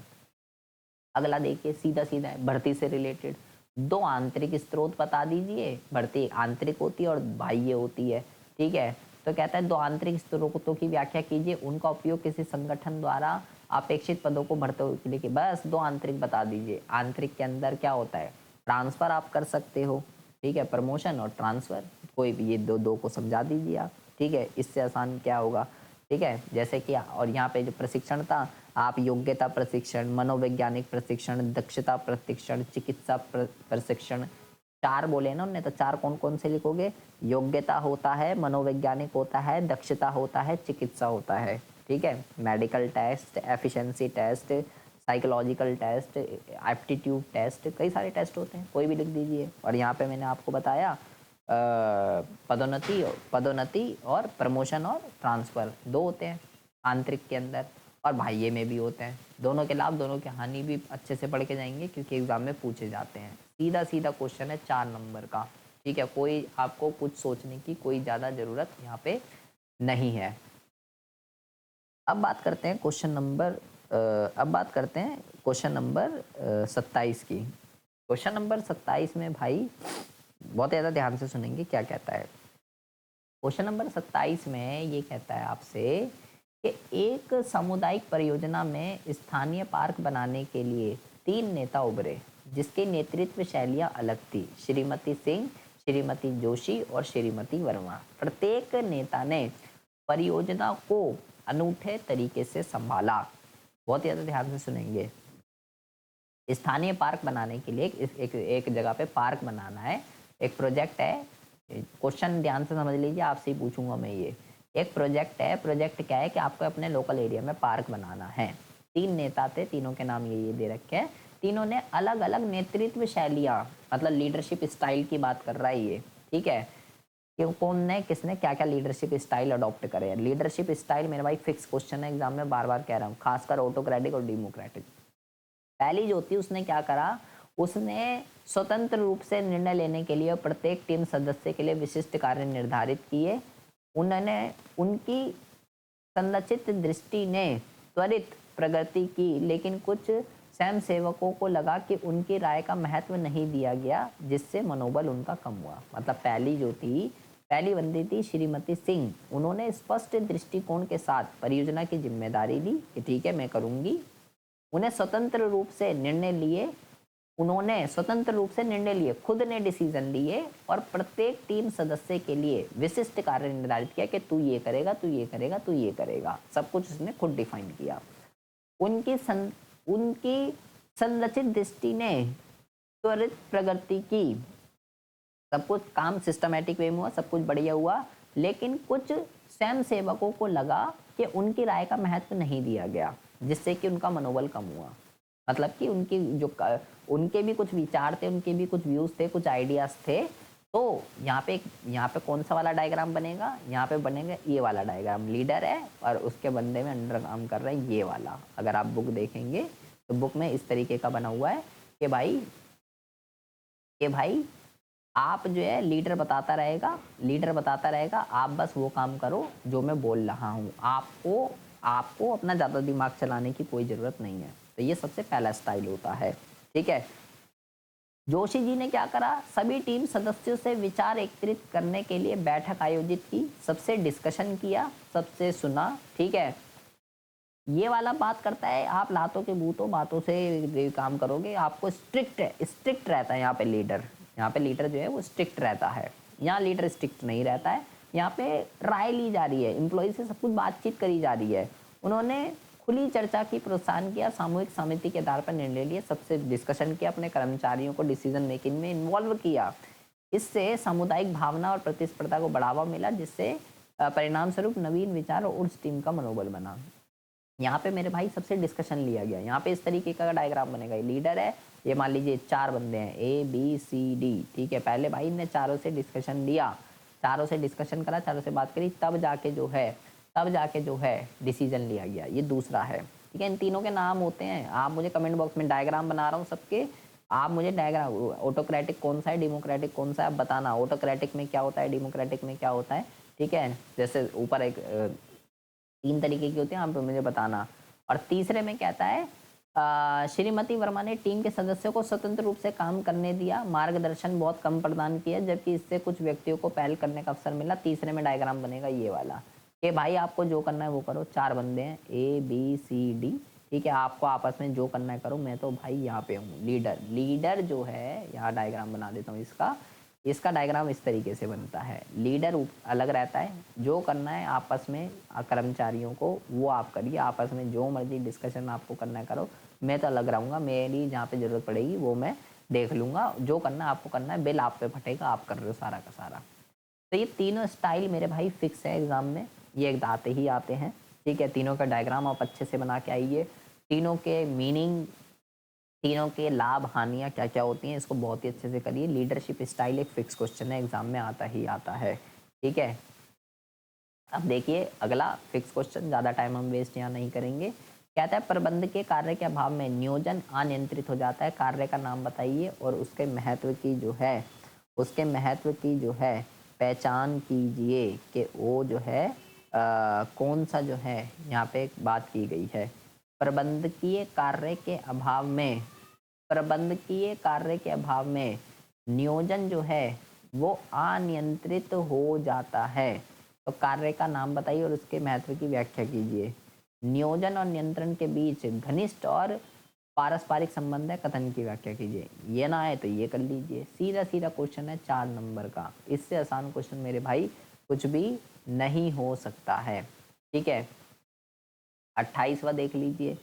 अगला देखिए, सीधा सीधा है, भर्ती से रिलेटेड 2 आंतरिक स्रोत बता दीजिए। भर्ती आंतरिक होती है और बाह्य होती है। ठीक है, तो कहता है 2 आंतरिक स्रोतों की व्याख्या कीजिए, उनका उपयोग किसी संगठन द्वारा अपेक्षित पदों को भरते के लिए। बस 2 आंतरिक बता दीजिए। आंतरिक के अंदर क्या होता है, ट्रांसफर आप कर सकते हो। ठीक है, प्रमोशन और ट्रांसफर, कोई भी ये दो को समझा दीजिए आप। ठीक है, इससे आसान क्या होगा। ठीक है, जैसे कि और यहाँ पे जो प्रशिक्षण था, आप योग्यता प्रशिक्षण, मनोवैज्ञानिक प्रशिक्षण, दक्षता प्रशिक्षण, चिकित्सा प्रशिक्षण, 4 बोले ना उनने, तो 4 कौन कौन से लिखोगे। योग्यता होता है, मनोवैज्ञानिक होता है, दक्षता होता है, चिकित्सा होता है। ठीक है, medical test, efficiency test, psychological test, aptitude test, कई सारे टेस्ट होते हैं, कोई भी लिख दीजिए। और यहाँ पे मैंने आपको बताया पदोन्नति और प्रमोशन और ट्रांसफ़र 2 होते हैं आंतरिक के अंदर, और बाह्य में भी होते हैं। दोनों के लाभ, दोनों की हानि भी अच्छे से पढ़ के जाएंगे क्योंकि एग्जाम में पूछे जाते हैं। सीधा सीधा क्वेश्चन है 4 नंबर का। ठीक है, कोई आपको कुछ सोचने की कोई ज़्यादा ज़रूरत यहाँ पे नहीं है। अब बात करते हैं क्वेश्चन नंबर 27 की। क्वेश्चन नंबर 27 में भाई बहुत ज़्यादा ध्यान से सुनेंगे क्या कहता है। क्वेश्चन नंबर 27 में ये कहता है आपसे कि एक सामुदायिक परियोजना में स्थानीय पार्क बनाने के लिए 3 नेता उभरे जिसके नेतृत्व शैलियां अलग थी, श्रीमती सिंह, श्रीमती जोशी और श्रीमती वर्मा। प्रत्येक नेता ने परियोजना को अनूठे तरीके से संभाला। बहुत ज़्यादा ध्यान से सुनेंगे। स्थानीय पार्क बनाने के लिए एक जगह पे पार्क बनाना है, एक प्रोजेक्ट है। क्वेश्चन ध्यान से समझ लीजिए, आपसे ही पूछूंगा मैं। ये एक प्रोजेक्ट है। प्रोजेक्ट क्या है कि आपको अपने लोकल एरिया में पार्क बनाना है। 3 नेता थे, तीनों के नाम ये दे रखे हैं। तीनों ने अलग अलग नेतृत्व शैलियाँ, मतलब लीडरशिप स्टाइल की बात कर रहा है ये। ठीक है, कि कौन ने किसने क्या क्या लीडरशिप स्टाइल अडॉप्ट करे। लीडरशिप स्टाइल मेरे भाई फिक्स क्वेश्चन है एग्जाम में, बार बार कह रहा हूँ, खासकर ऑटोक्रेटिक और डेमोक्रेटिक। पहली जो थी उसने क्या करा, उसने स्वतंत्र रूप से निर्णय लेने के लिए प्रत्येक टीम सदस्य के लिए विशिष्ट कार्य निर्धारित किए। उन्होंने उनकी संरचित दृष्टि ने त्वरित प्रगति की, लेकिन कुछ स्वयं सेवकों को लगा कि उनकी राय का महत्व नहीं दिया गया, जिससे मनोबल उनका कम हुआ। मतलब पहली बंदी थी श्रीमती सिंह। उन्होंने स्पष्ट दृष्टिकोण के साथ परियोजना की जिम्मेदारी ली कि ठीक है मैं करूंगी। उन्होंने स्वतंत्र रूप से निर्णय लिए, खुद ने डिसीजन लिए और प्रत्येक टीम सदस्य के लिए विशिष्ट कार्य निर्धारित किया कि तू ये करेगा, तू ये करेगा, तू ये करेगा। सब कुछ उसने खुद डिफाइन किया। उनकी संरचित दृष्टि ने त्वरित प्रगति की। सब कुछ काम सिस्टमेटिक वे में हुआ, सब कुछ बढ़िया हुआ, लेकिन कुछ स्वयं सेवकों को लगा कि उनकी राय का महत्व नहीं दिया गया, जिससे कि उनका मनोबल कम हुआ। मतलब कि उनके भी कुछ विचार थे, उनके भी कुछ व्यूज थे, कुछ आइडियाज थे। तो यहाँ पे कौन सा वाला डायग्राम बनेगा, यहाँ पे बनेगा ये वाला डायग्राम। लीडर है और उसके बंदे में अंडर काम कर रहा है ये वाला। अगर आप बुक देखेंगे तो बुक में इस तरीके का बना हुआ है कि भाई आप जो है लीडर बताता रहेगा, आप बस वो काम करो जो मैं बोल रहा हूँ। आपको अपना ज़्यादा दिमाग चलाने की कोई ज़रूरत नहीं है। तो ये सबसे पहला स्टाइल होता है, ठीक है। जोशी जी ने क्या करा, सभी टीम सदस्यों से विचार एकत्रित करने के लिए बैठक आयोजित की, सबसे डिस्कशन किया, सबसे सुना, ठीक है। ये वाला बात करता है आप लातों के बूतों बातों से काम करोगे, आपको स्ट्रिक्ट रहता है यहाँ पे लीडर जो है वो स्ट्रिक्ट रहता है। यहाँ लीडर स्ट्रिक्ट नहीं रहता है, यहाँ पे राय ली जा रही है, एम्प्लॉय से सब कुछ बातचीत करी जा रही है। उन्होंने खुली चर्चा की प्रोत्साहन किया, सामूहिक सहमति के आधार पर निर्णय लिए, सबसे डिस्कशन किया, अपने कर्मचारियों को डिसीजन मेकिंग में इन्वॉल्व किया। इससे सामुदायिक भावना और प्रतिस्पर्धा को बढ़ावा मिला, जिससे परिणाम स्वरूप नवीन विचार और उस टीम का मनोबल बना। यहाँ पे मेरे भाई सबसे डिस्कशन लिया गया। यहाँ पे इस तरीके का डायग्राम बनेगा, ये लीडर है, ये मान लीजिए 4 बंदे हैं ABCD, ठीक है। पहले भाई ने चारों से डिस्कशन लिया, चारों से डिस्कशन करा, चारों से बात करी, तब जाके जो है डिसीजन लिया गया। ये दूसरा है, ठीक है। इन तीनों के नाम होते हैं, आप मुझे कमेंट बॉक्स में डायग्राम बना रहा हूँ सबके, आप मुझे डायग्राम ऑटोक्रेटिक कौन सा है, डेमोक्रेटिक कौन सा है, आप बताना ऑटोक्रेटिक में क्या होता है, डेमोक्रेटिक में क्या होता है, ठीक है। जैसे ऊपर एक 3 तरीके की होती है, आप मुझे बताना। और तीसरे में कहता है श्रीमती वर्मा ने टीम के सदस्यों को स्वतंत्र रूप से काम करने दिया, मार्गदर्शन बहुत कम प्रदान किया, जबकि इससे कुछ व्यक्तियों को पहल करने का अवसर मिला। तीसरे में डायग्राम बनेगा ये वाला कि भाई आपको जो करना है वो करो। 4 बंदे हैं ABCD, ठीक है, आपको आपस में जो करना है करो, मैं तो भाई यहाँ पे हूँ लीडर जो है, यहाँ डायग्राम बना देता हूँ इसका डायग्राम इस तरीके से बनता है। लीडर अलग रहता है, जो करना है आपस में कर्मचारियों को वो आप करिए, आपस में जो मर्जी डिस्कशन आपको करना है करो, मैं तो अलग रहूँगा, मेरी जहाँ पे ज़रूरत पड़ेगी वो मैं देख लूँगा, जो करना है आपको करना है, बिल आप पे फटेगा, आप कर रहे हो सारा का सारा। तो ये तीनों स्टाइल मेरे भाई फिक्स है एग्जाम में, ये आते ही आते हैं, ठीक है। तीनों का डायग्राम आप अच्छे से बना के आइए, तीनों के मीनिंग, तीनों के लाभ हानियाँ क्या क्या होती हैं, इसको बहुत ही अच्छे से करिए। लीडरशिप स्टाइल एक फिक्स क्वेश्चन है, एग्जाम में आता ही आता है, ठीक है। अब देखिए अगला फिक्स क्वेश्चन, ज़्यादा टाइम हम वेस्ट यहाँ नहीं करेंगे। कहता है प्रबंध के कार्य के अभाव में नियोजन अनियंत्रित हो जाता है, कार्य का नाम बताइए और उसके महत्व की जो है पहचान कीजिए कि वो जो है कौन सा जो है यहाँ पे बात की गई है। प्रबंधकीय कार्य के अभाव में नियोजन जो है वो अनियंत्रित हो जाता है। तो कार्य का नाम बताइए और उसके महत्व की व्याख्या कीजिए। नियोजन और नियंत्रण के बीच घनिष्ठ और पारस्परिक संबंध है, कथन की व्याख्या कीजिए। ये ना आए तो ये कर लीजिए, सीधा सीधा क्वेश्चन है 4 नंबर का। इससे आसान क्वेश्चन मेरे भाई कुछ भी नहीं हो सकता है, ठीक है। 28वां देख लीजिए,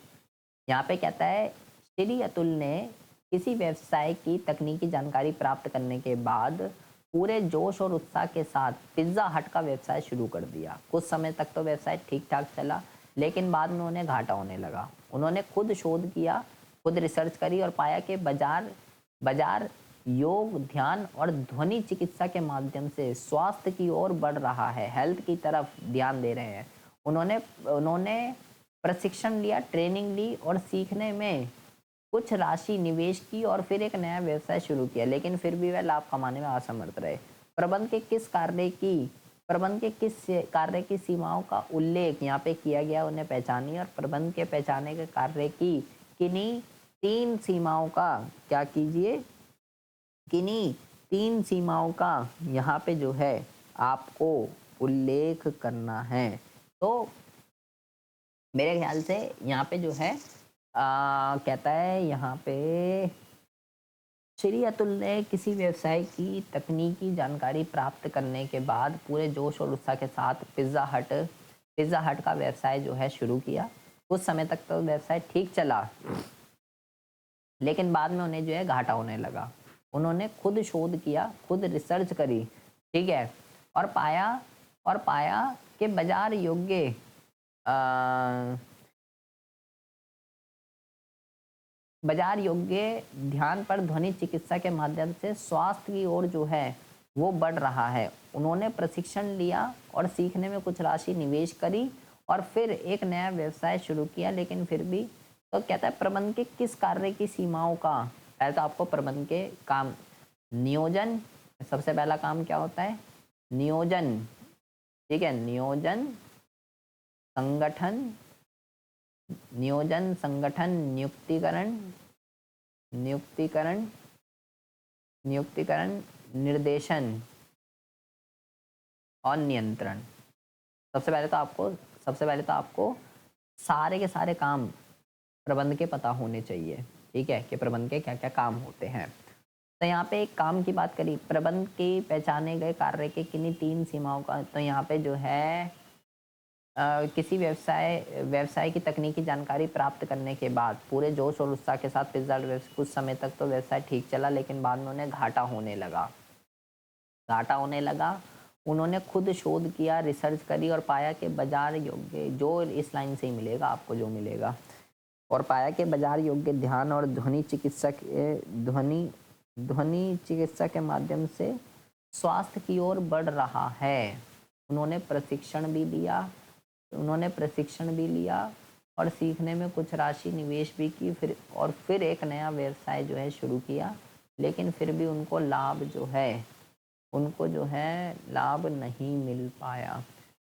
यहाँ पे कहता है श्री अतुल ने किसी व्यवसाय की तकनीकी जानकारी प्राप्त करने के बाद पूरे जोश और उत्साह के साथ पिज्जा हट का व्यवसाय शुरू कर दिया। कुछ समय तक तो व्यवसाय ठीक ठाक चला, लेकिन बाद में उन्हें घाटा होने लगा। उन्होंने खुद शोध किया, खुद रिसर्च करी और पाया कि बाजार योग, ध्यान और ध्वनि चिकित्सा के माध्यम से स्वास्थ्य की ओर बढ़ रहा है, हेल्थ की तरफ ध्यान दे रहे हैं। उन्होंने उन्होंने प्रशिक्षण लिया, ट्रेनिंग ली और सीखने में कुछ राशि निवेश की और फिर एक नया व्यवसाय शुरू किया, लेकिन फिर भी वह लाभ कमाने में असमर्थ रहे। प्रबंध के किस कार्य की सीमाओं का उल्लेख यहाँ पे किया गया, उन्हें पहचानिए और प्रबंध के पहचाने के कार्य की किन्हीं 3 सीमाओं का क्या कीजिए, किन्हीं 3 सीमाओं का यहाँ पे जो है आपको उल्लेख करना है। तो मेरे ख्याल से यहाँ पे जो है कहता है यहाँ पे श्री अतुल ने किसी व्यवसाय की तकनीकी जानकारी प्राप्त करने के बाद पूरे जोश और उत्साह के साथ पिज्जा हट का व्यवसाय जो है शुरू किया। कुछ समय तक तो व्यवसाय ठीक चला, लेकिन बाद में उन्हें जो है घाटा होने लगा। उन्होंने खुद शोध किया, खुद रिसर्च करी, ठीक है, और पाया कि बाजार योग्य बाजार योग्य ध्यान पर ध्वनि चिकित्सा के माध्यम से स्वास्थ्य की ओर जो है वो बढ़ रहा है। उन्होंने प्रशिक्षण लिया और सीखने में कुछ राशि निवेश करी और फिर एक नया व्यवसाय शुरू किया, लेकिन फिर भी तो कहता है प्रबंध के किस कार्य की सीमाओं का। पहले तो आपको प्रबंध के काम नियोजन, सबसे पहला काम क्या होता है, नियोजन, ठीक है, नियोजन संगठन, नियोजन संगठन, नियुक्तिकरण, नियुक्तिकरण, नियुक्तिकरण, निर्देशन और नियंत्रण। सबसे पहले तो आपको सबसे पहले तो आपको सारे के सारे काम प्रबंध के पता होने चाहिए, ठीक है, कि प्रबंध के क्या क्या काम होते हैं। तो यहाँ पे एक काम की बात करी, प्रबंध के पहचाने गए कार्य के किन्हीं 3 सीमाओं का। तो यहाँ पे जो है किसी व्यवसाय व्यवसाय की तकनीकी जानकारी प्राप्त करने के बाद पूरे जोश और उत्साह के साथ रिजल्ट, कुछ समय तक तो व्यवसाय ठीक चला, लेकिन बाद में उन्हें घाटा होने लगा। घाटा होने लगा। उन्होंने खुद शोध किया, रिसर्च करी और पाया कि बाजार योग्य, जो इस लाइन से ही मिलेगा आपको जो मिलेगा, और पाया कि बाजार योग्य ध्यान और ध्वनि चिकित्सा के माध्यम से स्वास्थ्य की ओर बढ़ रहा है। उन्होंने प्रशिक्षण भी लिया और सीखने में कुछ राशि निवेश भी की, फिर एक नया व्यवसाय जो है शुरू किया, लेकिन फिर भी उनको जो है लाभ नहीं मिल पाया।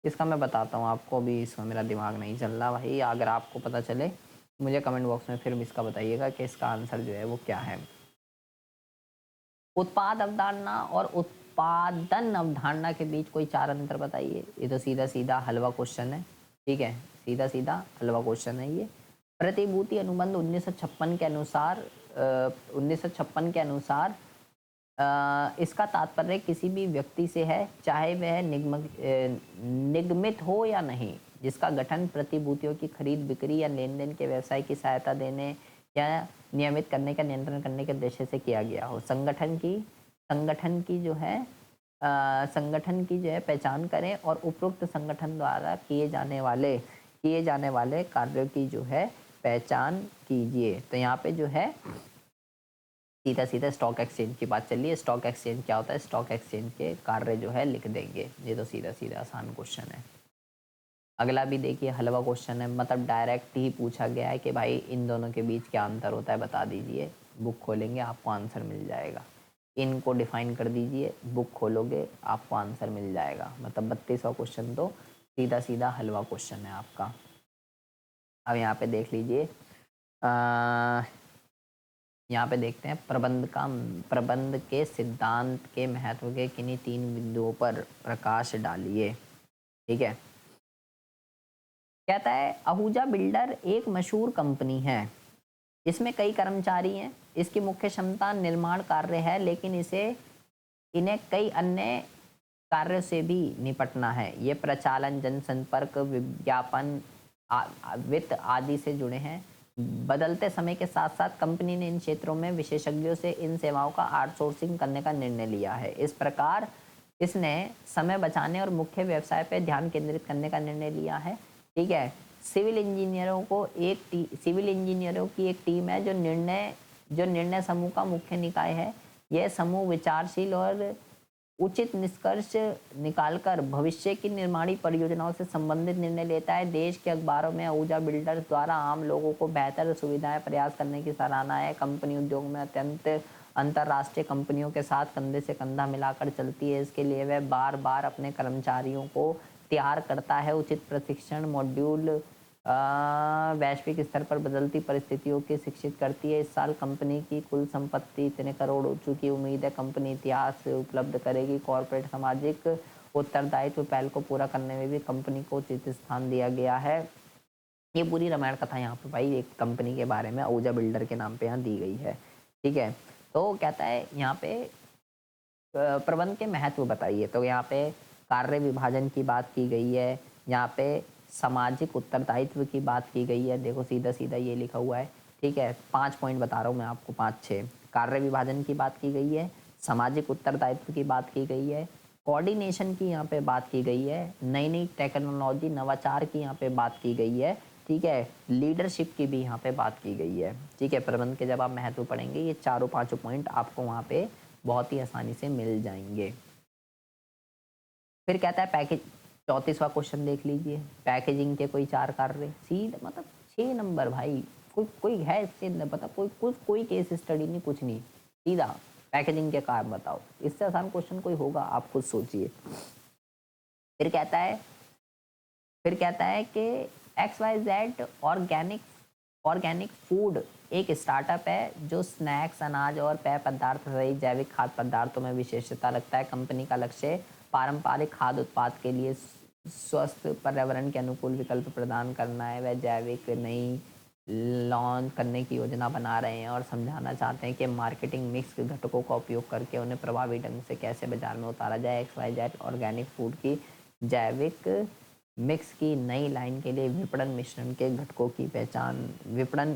इसका मैं बताता हूँ आपको, अभी इसमें मेरा दिमाग नहीं चल रहा भाई। अगर आपको पता चले मुझे कमेंट बॉक्स में फिर भी इसका बताइएगा कि इसका आंसर जो है वो क्या है। उत्पाद अवधारणा और उत्पादन अवधारणा के बीच कोई 4 अंतर बताइए। ये तो सीधा सीधा हलवा क्वेश्चन है, ठीक है, सीधा सीधा हलवा क्वेश्चन है ये। प्रतिभूति अनुबंध 1956 के अनुसार 1956 के अनुसार इसका तात्पर्य किसी भी व्यक्ति से है, चाहे वह निगमित हो या नहीं, जिसका गठन प्रतिभूतियों की खरीद बिक्री या लेन देन के व्यवसाय की सहायता देने या नियमित करने का नियंत्रण करने के उद्देश्य से किया गया हो। संगठन की जो है पहचान करें और उपरोक्त संगठन द्वारा किए जाने वाले कार्यों की जो है पहचान कीजिए। तो यहाँ पे जो है सीधा सीधा स्टॉक एक्सचेंज की बात चल रही है। स्टॉक एक्सचेंज क्या होता है, स्टॉक एक्सचेंज के कार्य जो है लिख देंगे। ये तो सीधा सीधा आसान क्वेश्चन है। अगला भी देखिए हलवा क्वेश्चन है, मतलब डायरेक्ट ही पूछा गया है कि भाई इन दोनों के बीच क्या अंतर होता है बता दीजिए। बुक खोलेंगे आपको आंसर मिल जाएगा। इनको डिफाइन कर दीजिए, बुक खोलोगे आपको आंसर मिल जाएगा। मतलब 32वां क्वेश्चन तो सीधा सीधा हलवा क्वेश्चन है आपका। अब यहाँ पे देख लीजिए, यहाँ पे देखते हैं प्रबंध के सिद्धांत के महत्व के किन्हीं 3 बिंदुओं पर प्रकाश डालिए, ठीक है। कहता है आहूजा बिल्डर एक मशहूर कंपनी है, इसमें कई कर्मचारी हैं, इसकी मुख्य क्षमता निर्माण कार्य है, लेकिन इन्हें कई अन्य कार्यों से भी निपटना है। ये प्रचालन, जनसंपर्क, विज्ञापन, वित्त आदि से जुड़े हैं। बदलते समय के साथ साथ कंपनी ने इन क्षेत्रों में विशेषज्ञों से इन सेवाओं का आउटसोर्सिंग करने का निर्णय लिया है। इस प्रकार इसने समय बचाने और मुख्य व्यवसाय पर ध्यान केंद्रित करने का निर्णय लिया है, ठीक है। सिविल इंजीनियरों की एक टीम है जो निर्णय समूह का मुख्य निकाय है। यह समूह विचारशील और उचित निष्कर्ष निकालकर भविष्य की निर्माणी परियोजनाओं से संबंधित निर्णय लेता है। देश के अखबारों में आहूजा बिल्डर्स द्वारा आम लोगों को बेहतर सुविधाएं प्रयास करने की सराहना है। कंपनी उद्योग में अत्यंत अंतर्राष्ट्रीय कंपनियों के साथ कंधे से कंधा मिलाकर चलती है। इसके लिए वह बार बार अपने कर्मचारियों को तैयार करता है। उचित प्रशिक्षण मॉड्यूल वैश्विक स्तर पर बदलती परिस्थितियों की शिक्षित करती है। इस साल कंपनी की कुल संपत्ति इतने करोड़ हो चुकी, उम्मीद है कंपनी इतिहास उपलब्ध करेगी। कॉर्पोरेट सामाजिक उत्तरदायित्व पहल को पूरा करने में भी कंपनी को उचित स्थान दिया गया है। ये पूरी रामायण कथा यहाँ पे भाई एक कंपनी के बारे में आहूजा बिल्डर के नाम पे यहाँ दी गई है, ठीक है। तो कहता है यहाँ पे प्रबंध के महत्व बताइए। तो यहाँ पे कार्य विभाजन की बात की गई है, यहाँ पे सामाजिक उत्तरदायित्व की बात की गई है। देखो सीधा सीधा ये लिखा हुआ है, ठीक है। 5 पॉइंट बता रहा हूँ मैं आपको, 5-6। कार्य विभाजन की बात की गई है, सामाजिक उत्तरदायित्व की बात की गई है, कोऑर्डिनेशन की यहाँ पे बात की गई है, नई नई टेक्नोलॉजी नवाचार की यहाँ पे बात की गई है, ठीक है, लीडरशिप की भी यहाँ पे बात की गई है। ठीक है, प्रबंधन के जब आप महत्व पढ़ेंगे ये चारों पांचों पॉइंट आपको वहाँ पे बहुत ही आसानी से मिल जाएंगे। फिर कहता है पैकेज, 34वां क्वेश्चन देख लीजिए, पैकेजिंग के कोई 4 कार्य, सीधे मतलब 6 नंबर भाई, कोई कोई है इससे मतलब कोई केस स्टडी नहीं, कुछ नहीं, सीधा पैकेजिंग के कार्य बताओ। इससे आसान क्वेश्चन कोई होगा, आप खुद सोचिए। फिर कहता है फिर कहता है कि XYZ ऑर्गेनिक ऑर्गेनिक फूड एक स्टार्टअप है जो स्नैक्स, अनाज और पेय पदार्थ सहित जैविक खाद्य पदार्थों में विशेषता रखता है। कंपनी का लक्ष्य पारंपरिक खाद्य उत्पाद के लिए स्वस्थ, पर्यावरण के अनुकूल विकल्प प्रदान करना है। वह जैविक नई लॉन्च करने की योजना बना रहे हैं और समझाना चाहते हैं कि मार्केटिंग मिक्स के घटकों का उपयोग करके उन्हें प्रभावी ढंग से कैसे बाजार में उतारा जाए। XYZ ऑर्गेनिक फूड की जैविक मिक्स की नई लाइन के लिए विपणन मिश्रण के घटकों की पहचान। विपणन,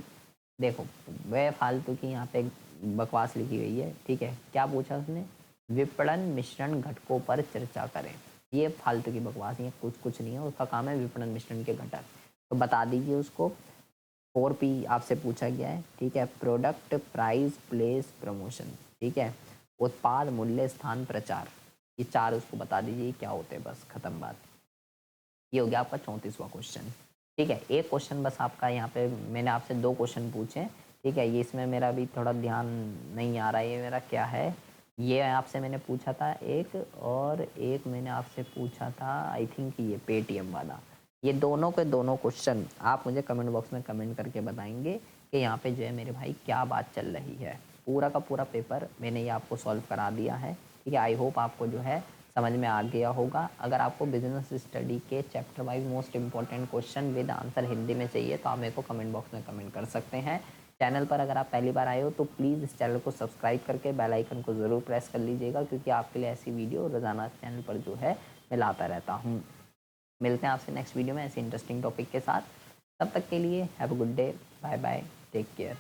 देखो वह फालतू की यहाँ पे बकवास लिखी गई है। ठीक है, क्या पूछा उसने, विपणन मिश्रण घटकों पर चर्चा करें। ये फालतू की बकवास, ये कुछ नहीं है, उसका काम है विपणन मिश्रण के घटक, तो बता दीजिए उसको। 4P आपसे पूछा गया है। ठीक है, प्रोडक्ट, प्राइस, प्लेस, प्रमोशन। ठीक है, उत्पाद, मूल्य, स्थान, प्रचार, ये 4 उसको बता दीजिए क्या होते हैं, बस खत्म बात। ये हो गया आपका 34वां क्वेश्चन। ठीक है, एक क्वेश्चन बस आपका यहाँ पे, मैंने आपसे 2 क्वेश्चन पूछे। ठीक है, ये इसमें मेरा भी थोड़ा ध्यान नहीं आ रहा है, ये मेरा क्या है, ये आपसे मैंने पूछा था एक, और एक मैंने आपसे पूछा था आई थिंक ये पेटीएम वाला। ये दोनों के दोनों क्वेश्चन आप मुझे कमेंट बॉक्स में कमेंट करके बताएंगे कि यहाँ पे जो है मेरे भाई क्या बात चल रही है। पूरा का पूरा पेपर मैंने ये आपको सॉल्व करा दिया है। ठीक है, आई होप आपको जो है समझ में आ गया होगा। अगर आपको बिजनेस स्टडी के chapter wise most important question with answer Hindi में चाहिए तो आप मेरे को कमेंट बॉक्स में कमेंट कर सकते हैं। चैनल पर अगर आप पहली बार आए हो तो प्लीज़ इस चैनल को सब्सक्राइब करके बेल आइकन को ज़रूर प्रेस कर लीजिएगा, क्योंकि आपके लिए ऐसी वीडियो रोज़ाना चैनल पर जो है मैं लाता रहता हूँ। मिलते हैं आपसे नेक्स्ट वीडियो में ऐसे इंटरेस्टिंग टॉपिक के साथ। तब तक के लिए have a good day, bye bye, take care.